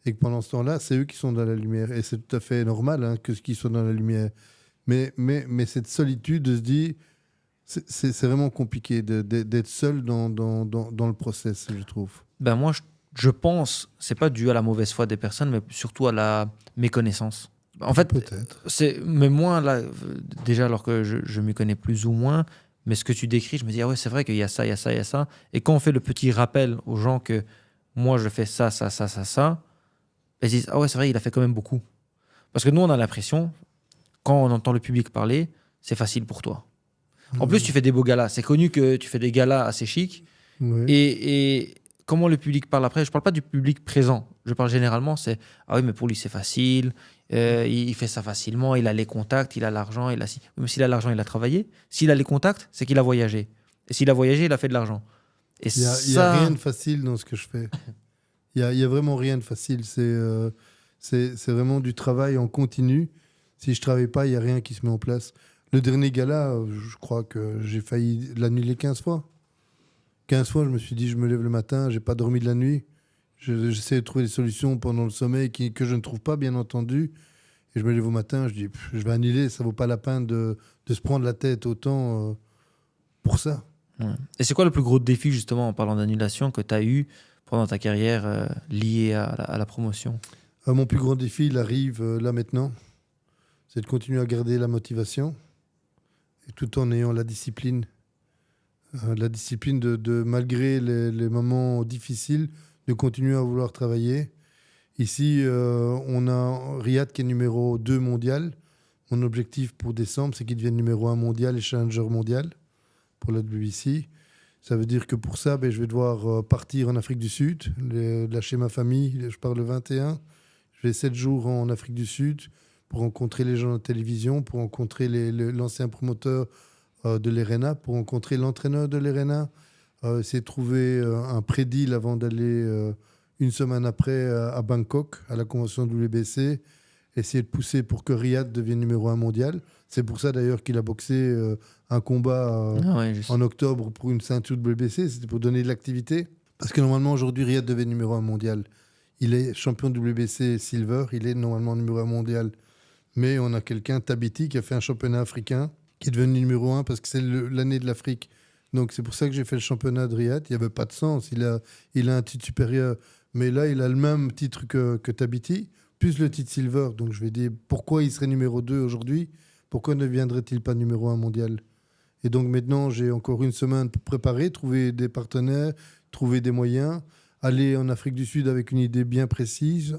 et que pendant ce temps-là, c'est eux qui sont dans la lumière. Et c'est tout à fait normal hein, qu'ils soient dans la lumière. Mais cette solitude de se dire, c'est vraiment compliqué d'être seul dans le process, je trouve. Ben moi, je pense, c'est pas dû à la mauvaise foi des personnes, mais surtout à la méconnaissance. En fait, Peut-être. mais moi, là, déjà, alors que je m'y connais plus ou moins, mais ce que tu décris, je me dis, ah ouais, c'est vrai qu'il y a ça, il y a ça, il y a ça. Et quand on fait le petit rappel aux gens que moi, je fais ça, ça, ça, ça, ça, ils disent, ah ouais, c'est vrai, il a fait quand même beaucoup. Parce que nous, on a l'impression, quand on entend le public parler, c'est facile pour toi. En plus, tu fais des beaux galas. C'est connu que tu fais des galas assez chics. Oui. Et comment le public parle après, je parle pas du public présent. Je parle généralement, c'est ah oui, mais pour lui, c'est facile. Il fait ça facilement. Il a les contacts, il a l'argent. Mais s'il a l'argent, il a travaillé. S'il a les contacts, c'est qu'il a voyagé. Et s'il a voyagé, il a fait de l'argent. Et Il y a rien de facile dans ce que je fais. Il y a vraiment rien de facile. C'est vraiment du travail en continu. Si je travaille pas, il y a rien qui se met en place. Le dernier gala, je crois que j'ai failli l'annuler 15 fois. 15 fois, je me suis dit, je me lève le matin, j'ai pas dormi de la nuit. J'essaie de trouver des solutions pendant le sommeil que je ne trouve pas, bien entendu. Et je me lève au matin, je dis, je vais annuler, ça vaut pas la peine de se prendre la tête autant pour ça. Ouais. Et c'est quoi le plus gros défi, justement, en parlant d'annulation, que tu as eu pendant ta carrière liée à la promotion? Mon plus grand défi, il arrive là maintenant. C'est de continuer à garder la motivation, et tout en ayant la discipline. La discipline de malgré les moments difficiles, de continuer à vouloir travailler. Ici, on a Riyad qui est numéro 2 mondial. Mon objectif pour décembre, c'est qu'il devienne numéro 1 mondial et challenger mondial pour la WBC. Ça veut dire que pour ça, je vais devoir partir en Afrique du Sud, lâcher ma famille. Je pars le 21. Je vais 7 jours en Afrique du Sud pour rencontrer les gens de télévision, pour rencontrer l'ancien promoteur de l'ERENA, pour rencontrer l'entraîneur de l'ERENA, essayer de trouver un pré-deal avant d'aller une semaine après à Bangkok, à la convention WBC, essayer de pousser pour que Riyad devienne numéro 1 mondial. C'est pour ça d'ailleurs qu'il a boxé un combat en octobre pour une ceinture WBC, c'était pour donner de l'activité. Parce que normalement aujourd'hui Riyad devait numéro 1 mondial. Il est champion WBC Silver, il est normalement numéro 1 mondial. Mais on a quelqu'un, Tabiti, qui a fait un championnat africain, qui est devenu numéro 1 parce que c'est l'année de l'Afrique. Donc c'est pour ça que j'ai fait le championnat de Riyad. Il n'y avait pas de sens. Il a un titre supérieur. Mais là, il a le même titre que Tabiti, plus le titre silver. Donc je vais dire, pourquoi il serait numéro 2 aujourd'hui? Pourquoi ne viendrait-il pas numéro 1 mondial? Et donc maintenant, j'ai encore une semaine pour préparer, trouver des partenaires, trouver des moyens, aller en Afrique du Sud avec une idée bien précise,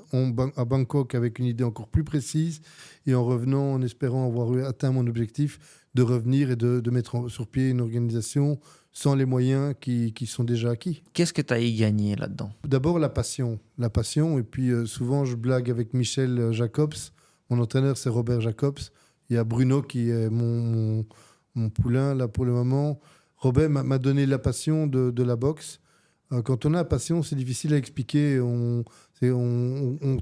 à Bangkok avec une idée encore plus précise, et en revenant, en espérant avoir atteint mon objectif, de revenir et de mettre sur pied une organisation sans les moyens qui sont déjà acquis. Qu'est-ce que tu as y gagné là-dedans? D'abord, la passion, et puis souvent, je blague avec Michel Jacobs. Mon entraîneur, c'est Robert Jacobs. Il y a Bruno qui est mon poulain, là, pour le moment. Robert m'a donné la passion de la boxe. Quand on a la passion, c'est difficile à expliquer. On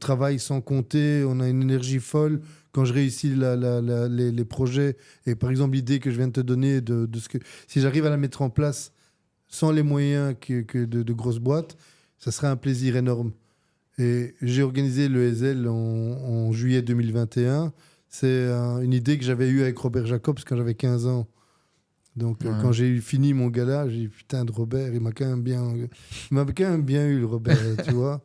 travaille sans compter, on a une énergie folle. Quand je réussis les projets, et par exemple l'idée que je viens de te donner, si j'arrive à la mettre en place sans les moyens que de grosses boîtes, ça serait un plaisir énorme. Et j'ai organisé le ESL en juillet 2021. C'est une idée que j'avais eue avec Robert Jacobs quand j'avais 15 ans. Donc, quand j'ai fini mon gala, j'ai dit, putain de Robert, il m'a quand même bien eu, le Robert, tu vois,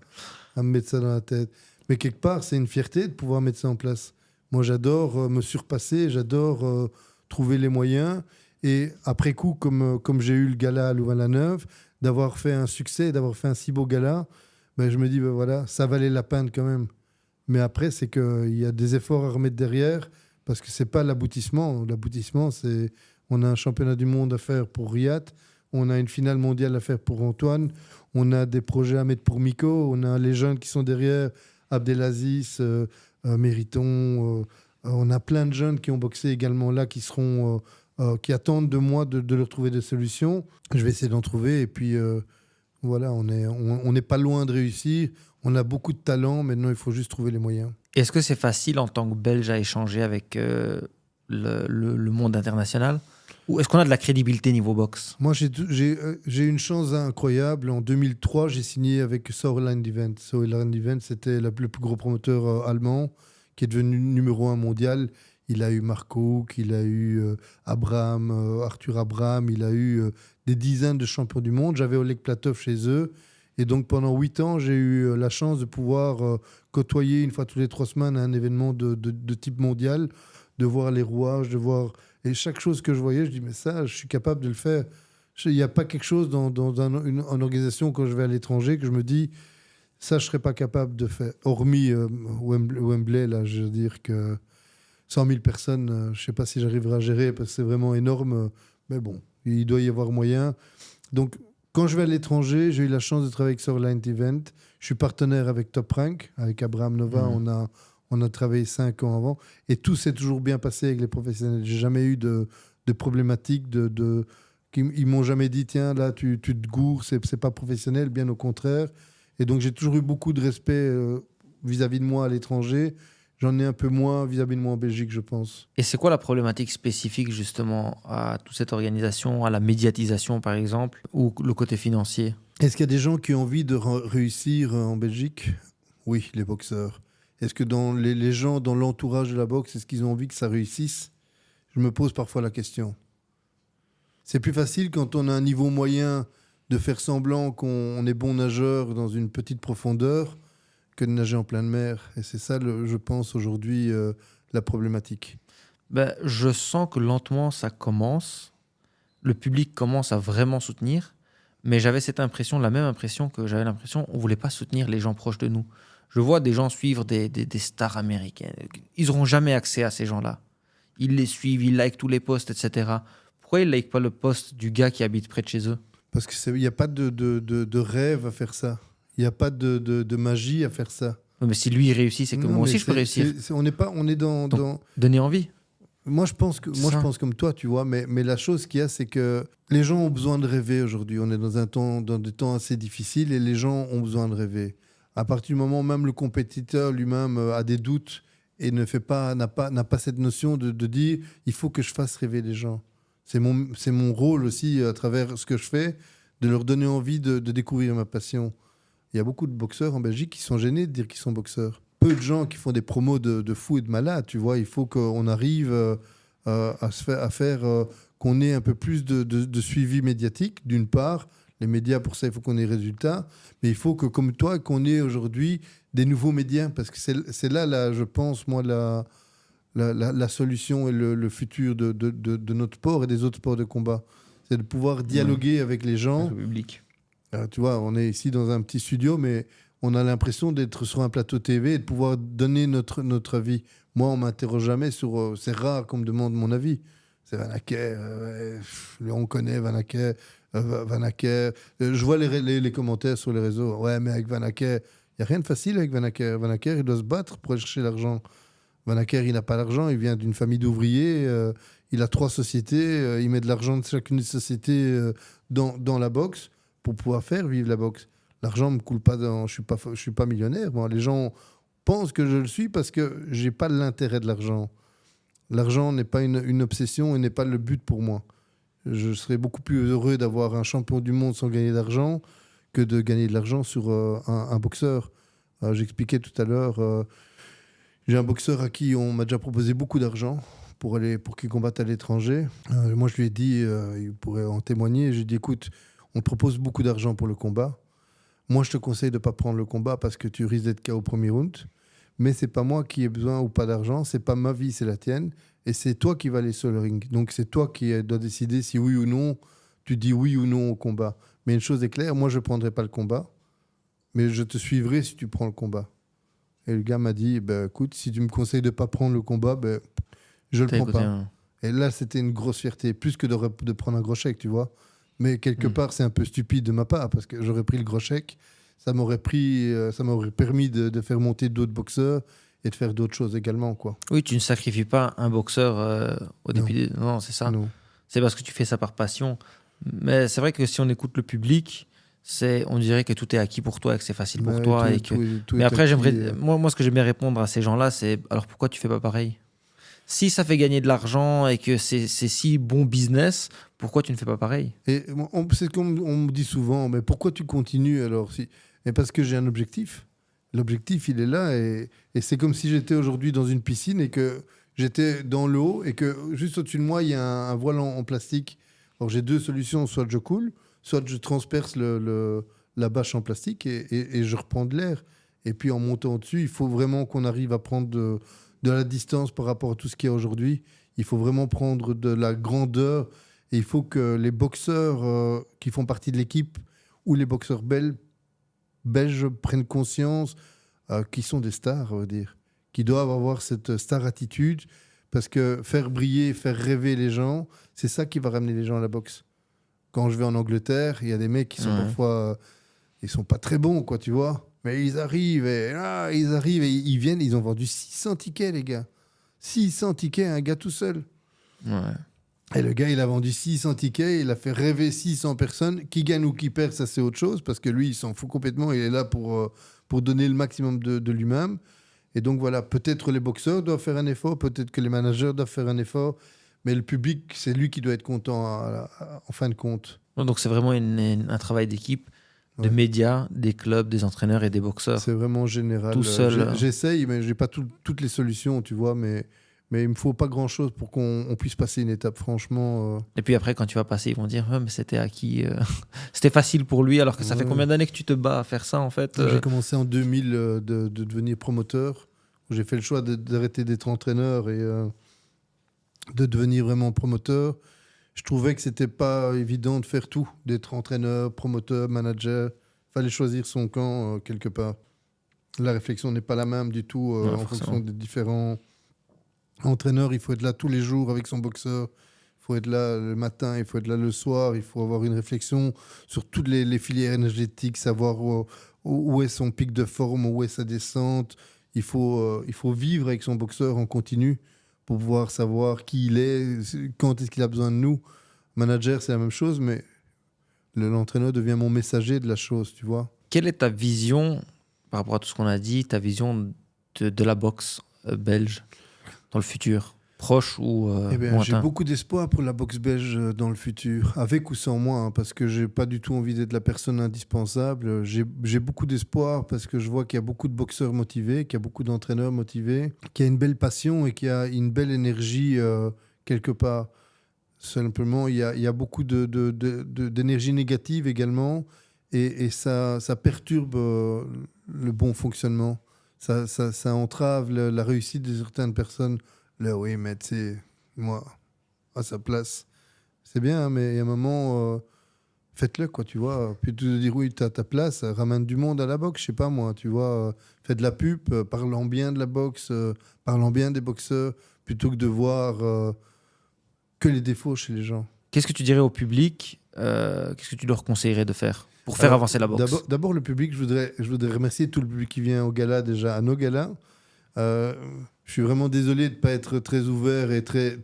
à me mettre ça dans la tête. Mais quelque part, c'est une fierté de pouvoir mettre ça en place. Moi, j'adore me surpasser, j'adore trouver les moyens. Et après coup, comme j'ai eu le gala à Louvain-la-Neuve, d'avoir fait un succès, d'avoir fait un si beau gala, je me dis, voilà, ça valait la peine quand même. Mais après, c'est qu'il y a des efforts à remettre derrière, parce que c'est pas l'aboutissement. L'aboutissement, c'est... On a un championnat du monde à faire pour Riyad, on a une finale mondiale à faire pour Antoine, on a des projets à mettre pour Miko, on a les jeunes qui sont derrière, Abdelaziz, Mériton, on a plein de jeunes qui ont boxé également là, qui attendent de moi de leur trouver des solutions. Je vais essayer d'en trouver et puis voilà, on n'est pas loin de réussir, on a beaucoup de talent, maintenant il faut juste trouver les moyens. Est-ce que c'est facile en tant que Belge à échanger avec le monde international? Ou est-ce qu'on a de la crédibilité niveau boxe? Moi, j'ai une chance incroyable. En 2003, j'ai signé avec Sauerland Event. Sauerland Event, c'était le plus gros promoteur allemand qui est devenu numéro 1 mondial. Il a eu Mark Hook, il a eu Arthur Abraham, il a eu des dizaines de champions du monde. J'avais Oleg Platov chez eux. Et donc, pendant 8 ans, j'ai eu la chance de pouvoir côtoyer une fois toutes les 3 semaines un événement de type mondial, de voir les rouages, de voir... Et chaque chose que je voyais, je dis, mais ça, je suis capable de le faire. Il n'y a pas quelque chose dans une organisation quand je vais à l'étranger que je me dis, ça, je ne serais pas capable de faire. Hormis Wembley, là, je veux dire que 100 000 personnes, je ne sais pas si j'arriverai à gérer parce que c'est vraiment énorme. Mais bon, il doit y avoir moyen. Donc, quand je vais à l'étranger, j'ai eu la chance de travailler avec Sauerland Event. Je suis partenaire avec Top Rank, avec Abraham Nova. On a travaillé 5 ans avant. Et tout s'est toujours bien passé avec les professionnels. J'ai jamais eu de problématiques. Ils m'ont jamais dit, tiens, là, tu te gourres, c'est pas professionnel, bien au contraire. Et donc, j'ai toujours eu beaucoup de respect vis-à-vis de moi à l'étranger. J'en ai un peu moins vis-à-vis de moi en Belgique, je pense. Et c'est quoi la problématique spécifique justement à toute cette organisation, à la médiatisation par exemple, ou le côté financier? Est-ce qu'il y a des gens qui ont envie de réussir en Belgique? Oui, les boxeurs. Est-ce que dans les gens dans l'entourage de la boxe, est-ce qu'ils ont envie que ça réussisse? Je me pose parfois la question. C'est plus facile quand on a un niveau moyen de faire semblant qu'on est bon nageur dans une petite profondeur que de nager en pleine mer. Et c'est ça, je pense, aujourd'hui, la problématique. Ben, je sens que lentement, ça commence. Le public commence à vraiment soutenir. Mais j'avais cette impression, la même impression que j'avais l'impression qu'on ne voulait pas soutenir les gens proches de nous. Je vois des gens suivre des stars américaines. Ils n'auront jamais accès à ces gens-là. Ils les suivent, ils likent tous les posts, etc. Pourquoi ils ne likent pas le post du gars qui habite près de chez eux? Parce qu'il n'y a pas de rêve à faire ça. Il n'y a pas de magie à faire ça. Mais si lui il réussit, c'est que Non, moi aussi mais je peux réussir. On est dans... Donner envie. Moi, je pense comme toi, tu vois. Mais la chose qu'il y a, c'est que les gens ont besoin de rêver aujourd'hui. On est dans des temps assez difficiles et les gens ont besoin de rêver. À partir du moment où même le compétiteur lui-même a des doutes et n'a pas cette notion de dire il faut que je fasse rêver les gens. C'est mon rôle aussi, à travers ce que je fais, de leur donner envie de découvrir ma passion. Il y a beaucoup de boxeurs en Belgique qui sont gênés de dire qu'ils sont boxeurs. Peu de gens qui font des promos de fous et de malades, tu vois. Il faut qu'on arrive à faire qu'on ait un peu plus de suivi médiatique, d'une part. Les médias, pour ça, il faut qu'on ait des résultats. Mais il faut que, comme toi, qu'on ait aujourd'hui des nouveaux médias. Parce que c'est là, je pense, moi, la solution et le futur de notre sport et des autres sports de combat. C'est de pouvoir dialoguer avec les gens. Le public. Tu vois, on est ici dans un petit studio, mais on a l'impression d'être sur un plateau TV et de pouvoir donner notre avis. Moi, on ne m'interroge jamais sur... c'est rare qu'on me demande mon avis. C'est Van Acker, on connaît Van Acker. Je vois les commentaires sur les réseaux. Ouais, mais avec Van Acker, il n'y a rien de facile avec Van Acker. Van Acker, il doit se battre pour aller chercher l'argent. Van Acker, il n'a pas d'argent, il vient d'une famille d'ouvriers, il a 3 sociétés, il met de l'argent de chacune des sociétés dans la boxe pour pouvoir faire vivre la boxe. L'argent ne me coule pas je suis pas millionnaire. Moi. Les gens pensent que je le suis parce que je n'ai pas l'intérêt de l'argent. L'argent n'est pas une obsession et n'est pas le but pour moi. Je serais beaucoup plus heureux d'avoir un champion du monde sans gagner d'argent que de gagner de l'argent sur un boxeur. J'expliquais tout à l'heure, j'ai un boxeur à qui on m'a déjà proposé beaucoup d'argent pour qu'il combatte à l'étranger. Moi, je lui ai dit, il pourrait en témoigner, j'ai dit, écoute, on te propose beaucoup d'argent pour le combat. Moi, je te conseille de ne pas prendre le combat parce que tu risques d'être KO au premier round. Mais ce n'est pas moi qui ai besoin ou pas d'argent. Ce n'est pas ma vie, c'est la tienne. Et c'est toi qui vas aller sur le ring. Donc, c'est toi qui dois décider si oui ou non, tu dis oui ou non au combat. Mais une chose est claire, moi, je ne prendrai pas le combat. Mais je te suivrai si tu prends le combat. Et le gars m'a dit, écoute, si tu me conseilles de ne pas prendre le combat, je ne le prends pas. Et là, c'était une grosse fierté. Plus que de prendre un gros chèque, tu vois. Mais quelque part, c'est un peu stupide de ma part parce que j'aurais pris le gros chèque. Ça m'aurait permis de faire monter d'autres boxeurs et de faire d'autres choses également, quoi. Oui, tu ne sacrifies pas un boxeur au début. Non, c'est ça. Non. C'est parce que tu fais ça par passion. Mais c'est vrai que si on écoute le public, on dirait que tout est acquis pour toi et que c'est facile pour toi. Mais après, moi, ce que j'aime bien répondre à ces gens-là, c'est alors pourquoi tu fais pas pareil? si ça fait gagner de l'argent et que c'est si bon business, pourquoi tu ne fais pas pareil? Et c'est comme on me dit souvent, mais pourquoi tu continues alors si... Et parce que j'ai un objectif. L'objectif, il est là et c'est comme si j'étais aujourd'hui dans une piscine et que j'étais dans l'eau et que juste au-dessus de moi, il y a un voile en plastique. Alors j'ai deux solutions, soit je coule, soit je transperce la bâche en plastique et je reprends de l'air. Et puis en montant au-dessus, il faut vraiment qu'on arrive à prendre de la distance par rapport à tout ce qu'il y a aujourd'hui. Il faut vraiment prendre de la grandeur et il faut que les boxeurs qui font partie de l'équipe ou les boxeurs belges prennent conscience qu'ils sont des stars, on va dire, qui doivent avoir cette star attitude parce que faire briller, faire rêver les gens, c'est ça qui va ramener les gens à la boxe. Quand je vais en Angleterre, il y a des mecs qui sont parfois, ils sont pas très bons, quoi, tu vois. Mais ils arrivent et ils viennent, ils ont vendu 600 tickets, les gars. 600 tickets, un gars tout seul. Ouais. Et le gars, il a vendu 600 tickets, il a fait rêver 600 personnes. Qui gagne ou qui perd, ça c'est autre chose, parce que lui, il s'en fout complètement, il est là pour donner le maximum de lui-même. Et donc voilà, peut-être les boxeurs doivent faire un effort, peut-être que les managers doivent faire un effort, mais le public, c'est lui qui doit être content en fin de compte. Donc c'est vraiment un travail d'équipe, de Ouais. médias, des clubs, des entraîneurs et des boxeurs. C'est vraiment général. Tout seul. J'essaye, mais j'ai pas toutes les solutions, tu vois, mais il me faut pas grand-chose pour qu'on puisse passer une étape, franchement. Et puis après, quand tu vas passer, ils vont dire ouais, mais c'était acquis. C'était facile pour lui, alors que ça fait combien d'années que tu te bats à faire ça en fait J'ai commencé en 2000 de devenir promoteur. J'ai fait le choix d'arrêter d'être entraîneur et de devenir vraiment promoteur. Je trouvais que c'était pas évident de faire tout, d'être entraîneur, promoteur, manager. Fallait choisir son camp quelque part. La réflexion n'est pas la même du tout Non, en forcément. fonction des différents entraîneurs. Il faut être là tous les jours avec son boxeur. Il faut être là le matin, il faut être là le soir. Il faut avoir une réflexion sur toutes les filières énergétiques, savoir où est son pic de forme, où est sa descente. Il faut vivre avec son boxeur en continu pour pouvoir savoir qui il est, quand est-ce qu'il a besoin de nous. Manager, c'est la même chose, mais l'entraîneur devient mon messager de la chose, tu vois. Quelle est ta vision, par rapport à tout ce qu'on a dit, ta vision de la boxe belge dans le futur, proche ou Eh bien, j'ai lointain? beaucoup d'espoir pour la boxe belge dans le futur, avec ou sans moi, hein, parce que j'ai pas du tout envie d'être la personne indispensable. J'ai beaucoup d'espoir parce que je vois qu'il y a beaucoup de boxeurs motivés, qu'il y a beaucoup d'entraîneurs motivés, qu'il y a une belle passion et qu'il y a une belle énergie quelque part. Simplement, il y a beaucoup d'énergie négative également et ça perturbe le bon fonctionnement. Ça entrave la réussite de certaines personnes. Là, oui, mais tu sais, moi, à sa place, c'est bien, hein, mais il y a un moment, faites-le, quoi, tu vois. Plutôt de dire, oui, t'as ta place, ramène du monde à la boxe, je sais pas moi, tu vois. Fais de la pub, parlant bien de la boxe, parlant bien des boxeurs, plutôt que de voir que les défauts chez les gens. Qu'est-ce que tu dirais au public? Qu'est-ce que tu leur conseillerais de faire pour faire Alors, avancer la boxe? D'abord, le public, je voudrais remercier tout le public qui vient au gala, déjà, à nos galas. Je suis vraiment désolé de ne pas être très ouvert et très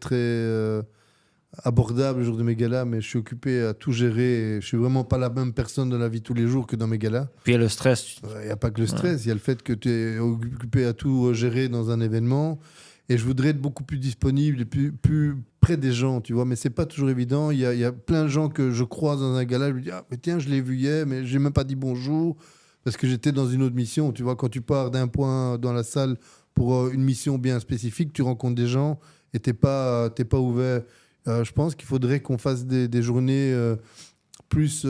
abordable le jour de mes galas, mais je suis occupé à tout gérer. Et je suis vraiment pas la même personne dans la vie tous les jours que dans mes galas. Puis il y a le stress. Il n'y a pas que le stress, il y a le fait que tu es occupé à tout gérer dans un événement. Et je voudrais être beaucoup plus disponible et plus près des gens, tu vois. Mais c'est pas toujours évident. Il y a plein de gens que je croise dans un gala. Je me dis, ah, mais tiens, je l'ai vu hier, mais j'ai même pas dit bonjour parce que j'étais dans une autre mission. Tu vois, quand tu pars d'un point dans la salle pour une mission bien spécifique, tu rencontres des gens et t'es pas ouvert. Je pense qu'il faudrait qu'on fasse des journées plus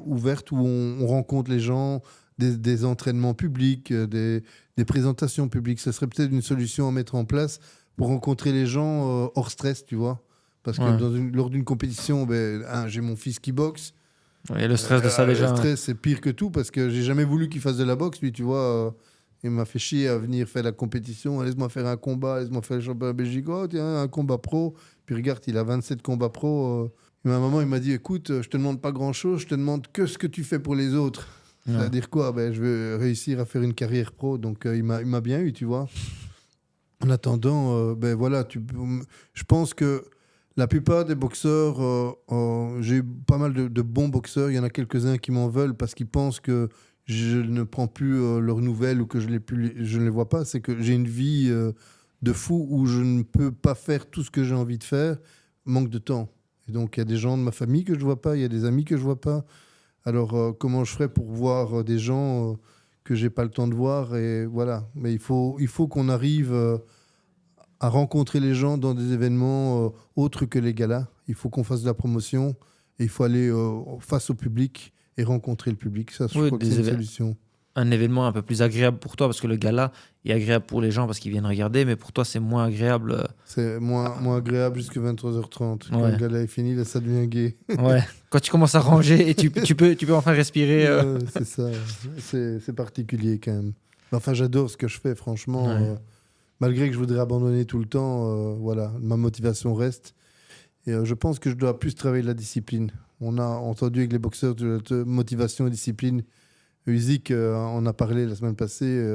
ouvertes où on rencontre les gens, des entraînements publics, des présentations publiques. Ça serait peut-être une solution à mettre en place pour rencontrer les gens hors stress, tu vois. Parce que Ouais. lors d'une compétition, j'ai mon fils qui boxe. Il y a le stress de ça déjà. Le stress, c'est pire que tout parce que j'ai jamais voulu qu'il fasse de la boxe. Lui, tu vois, il m'a fait chier à venir faire la compétition. Laisse-moi faire un combat, laisse-moi faire le championnat de Belgique. Oh, tiens, un combat pro. Puis regarde, il a 27 combats pro. Et à un moment, il m'a dit, écoute, je te demande pas grand-chose, je te demande que ce que tu fais pour les autres. Ouais. C'est-à-dire quoi? Je veux réussir à faire une carrière pro. Donc, il m'a bien eu, tu vois. En attendant, voilà, je pense que la plupart des boxeurs, j'ai eu pas mal de bons boxeurs. Il y en a quelques-uns qui m'en veulent parce qu'ils pensent que je ne prends plus leurs nouvelles ou que je ne les vois pas. C'est que j'ai une vie de fou où je ne peux pas faire tout ce que j'ai envie de faire, manque de temps. Et donc, il y a des gens de ma famille que je ne vois pas, il y a des amis que je ne vois pas. Alors, comment je ferais pour voir des gens que je n'ai pas le temps de voir et voilà. Mais il faut qu'on arrive à rencontrer les gens dans des événements autres que les galas. Il faut qu'on fasse de la promotion et il faut aller face au public et rencontrer le public. Ça, je Oui, crois que c'est une solution. un événement un peu plus agréable pour toi, parce que le gala est agréable pour les gens parce qu'ils viennent regarder, mais pour toi, c'est moins agréable. C'est moins agréable jusqu'à 23h30. Quand Ouais. le gala est fini, là, ça devient gay. Ouais. Quand tu commences à ranger et tu peux enfin respirer. C'est ça. C'est particulier quand même. Enfin, j'adore ce que je fais, franchement. Ouais. Malgré que je voudrais abandonner tout le temps, voilà, ma motivation reste. Et je pense que je dois plus travailler la discipline. On a entendu avec les boxeurs de motivation et discipline. Usyk en a parlé la semaine passée,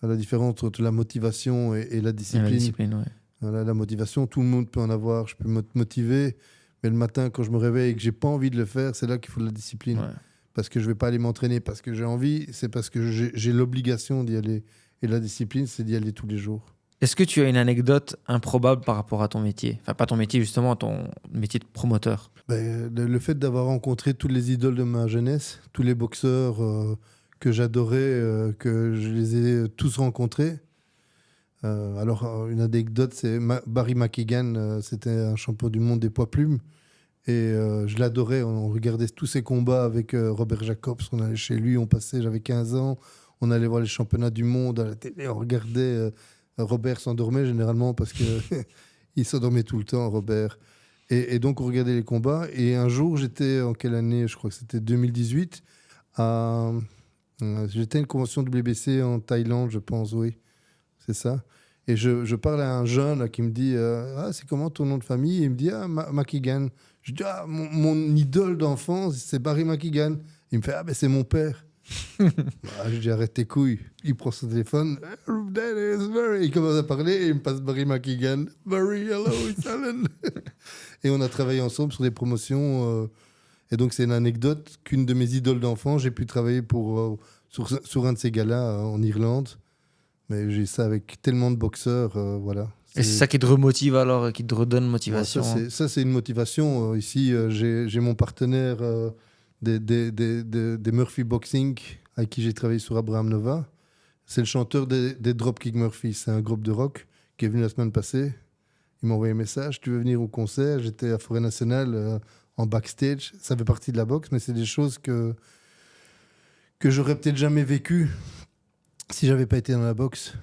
à la différence entre la motivation et la La discipline. discipline, ouais. Voilà, la motivation, tout le monde peut en avoir. Je peux me motiver, mais le matin, quand je me réveille et que j'ai pas envie de le faire, c'est là qu'il faut de la discipline. Ouais. Parce que je vais pas aller m'entraîner parce que j'ai envie, c'est parce que j'ai l'obligation d'y aller. Et la discipline, c'est d'y aller tous les jours. Est-ce que tu as une anecdote improbable par rapport à ton métier? Enfin, pas ton métier, justement, ton métier de promoteur. Ben, le fait d'avoir rencontré toutes les idoles de ma jeunesse, tous les boxeurs que j'adorais, que je les ai tous rencontrés. Une anecdote, c'est Barry McKagan, c'était un champion du monde des poids plumes. Et je l'adorais. On regardait tous ses combats avec Robert Jacobs. On allait chez lui, j'avais 15 ans. On allait voir les championnats du monde à la télé. On regardait. Robert s'endormait généralement parce que il s'endormait tout le temps, Robert. Et donc, on regardait les combats. Et un jour, j'étais en quelle année? Je crois que c'était 2018. J'étais à une convention WBC en Thaïlande, je pense, oui. C'est ça. Et je parle à un jeune là, qui me dit c'est comment ton nom de famille? Et il me dit McKagan. Je dis mon idole d'enfance, c'est Barry McKagan. Il me fait ben, c'est mon père. Je dis arrête tes couilles. Il prend son téléphone. Il commence à parler et il me passe Barry McKagan. Barry, hello, it's Alan. Et on a travaillé ensemble sur des promotions. Et donc c'est une anecdote qu'une de mes idoles d'enfance, j'ai pu travailler sur un de ces galas en Irlande. Mais j'ai ça avec tellement de boxeurs, voilà. Et c'est ça qui te remotive alors, qui te redonne motivation. Ouais, ça, c'est une motivation. Ici, j'ai mon partenaire des Murphy Boxing, avec qui j'ai travaillé sur Abraham Nova. C'est le chanteur des Dropkick Murphys. C'est un groupe de rock qui est venu la semaine passée. Il m'a envoyé un message. Tu veux venir au concert? J'étais à Forêt Nationale en backstage. Ça fait partie de la boxe, mais c'est des choses que j'aurais peut-être jamais vécues si j'avais pas été dans la boxe.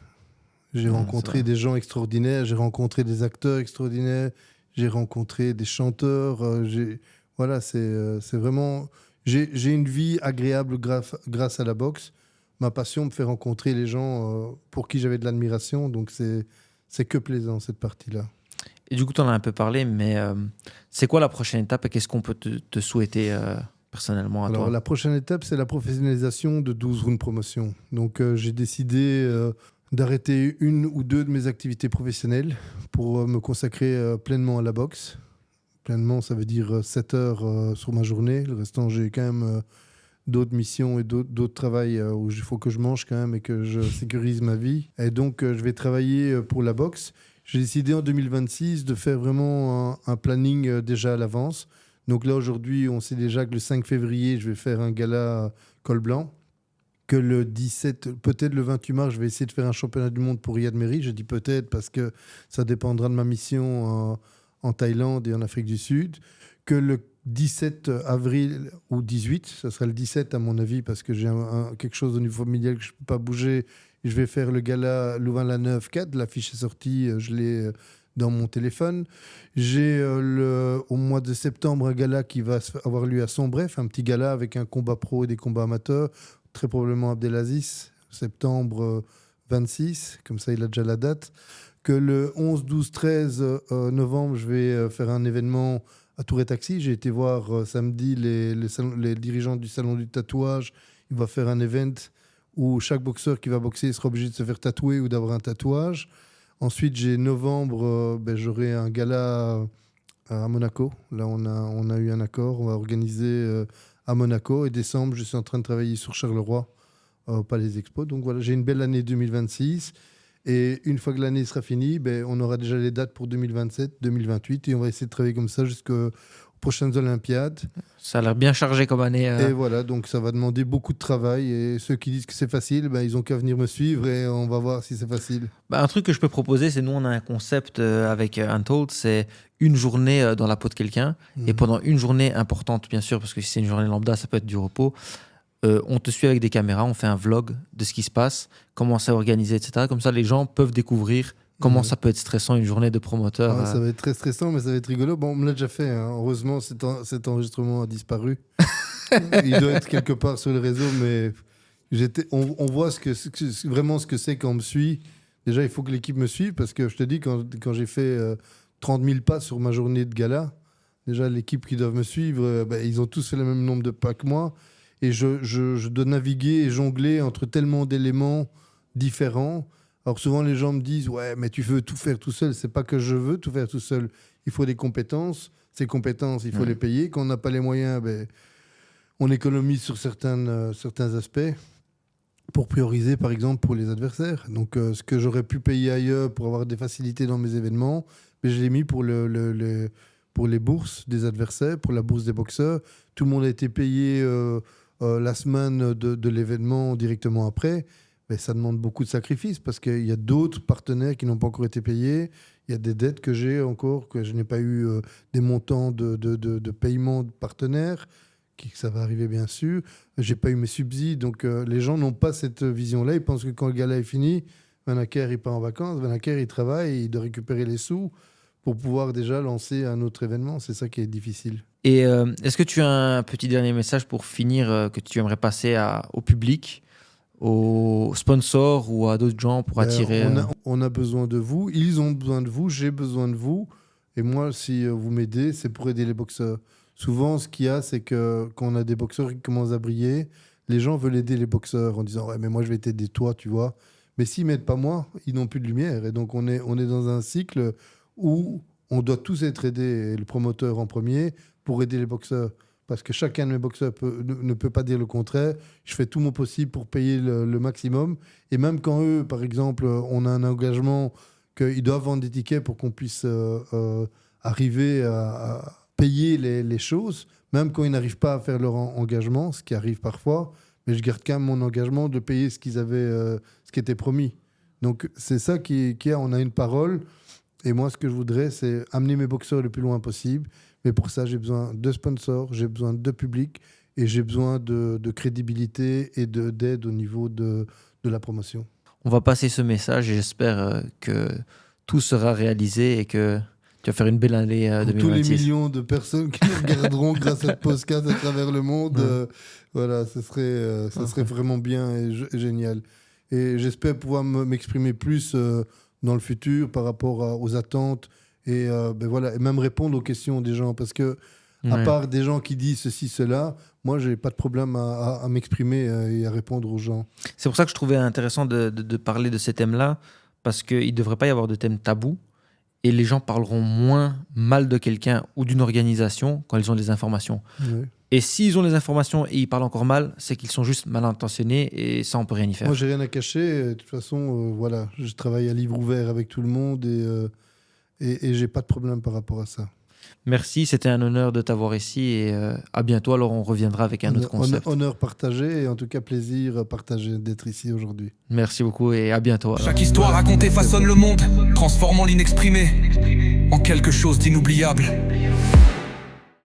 J'ai rencontré des gens extraordinaires, j'ai rencontré des acteurs extraordinaires, j'ai rencontré des chanteurs. Voilà, c'est vraiment. J'ai une vie agréable grâce à la boxe. Ma passion me fait rencontrer les gens pour qui j'avais de l'admiration, donc c'est que plaisant cette partie-là. Et du coup, tu en as un peu parlé, mais c'est quoi la prochaine étape et qu'est-ce qu'on peut te souhaiter personnellement à toi? Alors, la prochaine étape, c'est la professionnalisation de 12 rounds promotion. Donc, j'ai décidé d'arrêter une ou deux de mes activités professionnelles pour me consacrer pleinement à la boxe. Pleinement, ça veut dire 7 heures sur ma journée. Le restant, j'ai quand même d'autres missions et d'autres travails où il faut que je mange quand même et que je sécurise ma vie. Et donc, je vais travailler pour la boxe. J'ai décidé en 2026 de faire vraiment un planning déjà à l'avance. Donc là, aujourd'hui, on sait déjà que le 5 février, je vais faire un gala col blanc. Que le 17, peut-être le 28 mars, je vais essayer de faire un championnat du monde pour Riyad Meri. Je dis peut-être parce que ça dépendra de ma mission en Thaïlande et en Afrique du Sud. Que le 17 avril ou 18, ça sera le 17 à mon avis, parce que j'ai quelque chose au niveau familial que je ne peux pas bouger. Je vais faire le gala Louvain-la-Neuve 4. L'affiche est sortie, je l'ai dans mon téléphone. J'ai au mois de septembre un gala qui va avoir lieu à Sombref, un petit gala avec un combat pro et des combats amateurs, très probablement Abdelaziz, septembre 26, comme ça il a déjà la date. Que le 11, 12, 13 novembre, je vais faire un événement à Tour et Taxi. J'ai été voir samedi les dirigeants du salon du tatouage. Il va faire un event où chaque boxeur qui va boxer sera obligé de se faire tatouer ou d'avoir un tatouage. Ensuite, j'ai novembre, j'aurai un gala à Monaco. Là, on a eu un accord. On va organiser à Monaco. Et décembre, je suis en train de travailler sur Charleroi au Palais des Expos. Donc voilà, j'ai une belle année 2026. Et une fois que l'année sera finie, ben, on aura déjà les dates pour 2027, 2028 et on va essayer de travailler comme ça jusqu'aux prochaines Olympiades. Ça a l'air bien chargé comme année. Et voilà, donc ça va demander beaucoup de travail. Et ceux qui disent que c'est facile, ben, ils ont qu'à venir me suivre et on va voir si c'est facile. Bah, un truc que je peux proposer, c'est nous, on a un concept avec Untold, c'est une journée dans la peau de quelqu'un. Et pendant une journée importante, bien sûr, parce que si c'est une journée lambda, ça peut être du repos, on te suit avec des caméras, on fait un vlog de ce qui se passe, comment c'est organisé, etc. Comme ça, les gens peuvent découvrir comment ça peut être stressant une journée de promoteur. Ça va être très stressant, mais ça va être rigolo. Bon, on me l'a déjà fait. Hein. Heureusement, cet enregistrement a disparu. Il doit être quelque part sur le réseau, mais on voit vraiment ce que c'est quand on me suit. Déjà, il faut que l'équipe me suive, parce que je te dis, quand j'ai fait 30 000 pas sur ma journée de gala, déjà, l'équipe qui doit me suivre, ils ont tous fait le même nombre de pas que moi. Et je dois naviguer et jongler entre tellement d'éléments différents. Alors souvent, les gens me disent « Ouais, mais tu veux tout faire tout seul. » C'est pas que je veux tout faire tout seul. Il faut des compétences. Ces compétences, il faut les payer. Quand on n'a pas les moyens, on économise sur certains aspects pour prioriser, par exemple, pour les adversaires. Donc, ce que j'aurais pu payer ailleurs pour avoir des facilités dans mes événements, je l'ai mis pour les bourses des adversaires, pour la bourse des boxeurs. Tout le monde a été payé la semaine de l'événement directement après. Mais ça demande beaucoup de sacrifices parce qu'il y a d'autres partenaires qui n'ont pas encore été payés. Il y a des dettes que j'ai encore, que je n'ai pas eu des montants de paiement de partenaires, ça va arriver bien sûr. Je n'ai pas eu mes subsides. Donc les gens n'ont pas cette vision-là. Ils pensent que quand le gala est fini, Van Acker, il part en vacances. Van Acker, il travaille et il doit récupérer les sous pour pouvoir déjà lancer un autre événement. C'est ça qui est difficile. Et est-ce que tu as un petit dernier message pour finir que tu aimerais passer au public, aux sponsors ou à d'autres gens pour attirer... On a besoin de vous, ils ont besoin de vous, j'ai besoin de vous. Et moi, si vous m'aidez, c'est pour aider les boxeurs. Souvent, ce qu'il y a, c'est que quand on a des boxeurs qui commencent à briller, les gens veulent aider les boxeurs en disant « Ouais, mais moi, je vais t'aider toi, tu vois. » Mais s'ils ne m'aident pas moi, ils n'ont plus de lumière. Et donc, on est dans un cycle où on doit tous être aidés, et le promoteur en premier, pour aider les boxeurs. Parce que chacun de mes boxeurs ne peut pas dire le contraire. Je fais tout mon possible pour payer le maximum. Et même quand eux, par exemple, on a un engagement qu'ils doivent vendre des tickets pour qu'on puisse arriver à payer les choses, même quand ils n'arrivent pas à faire leur engagement, ce qui arrive parfois, mais je garde quand même mon engagement de payer ce qu'ils avaient, ce qui était promis. Donc c'est ça qui est, on a une parole. Et moi, ce que je voudrais, c'est amener mes boxeurs le plus loin possible. Mais pour ça, j'ai besoin de sponsors, j'ai besoin de public et j'ai besoin de crédibilité et d'aide au niveau de la promotion. On va passer ce message et j'espère que tout sera réalisé et que tu vas faire une belle année 2026. Pour tous les millions de personnes qui nous regarderont grâce à ce podcast à travers le monde, voilà, ça serait vraiment bien et génial. Et j'espère pouvoir m'exprimer plus dans le futur par rapport aux attentes et voilà, et même répondre aux questions des gens, parce que à part des gens qui disent ceci, cela, moi j'ai pas de problème à m'exprimer et à répondre aux gens. C'est pour ça que je trouvais intéressant de parler de ces thèmes-là, parce qu'il ne devrait pas y avoir de thème tabou et les gens parleront moins mal de quelqu'un ou d'une organisation quand ils ont des informations. Ouais. Et s'ils ont des informations et ils parlent encore mal, c'est qu'ils sont juste mal intentionnés et ça, on peut rien y faire. Moi, j'ai rien à cacher. De toute façon, voilà, je travaille à livre ouvert avec tout le monde et j'ai pas de problème par rapport à ça. Merci, c'était un honneur de t'avoir ici et à bientôt. Alors, on reviendra avec un autre concept. Honneur partagé et en tout cas plaisir partagé d'être ici aujourd'hui. Merci beaucoup et à bientôt. Alors. Chaque histoire racontée façonne le monde, transformant l'inexprimé en quelque chose d'inoubliable.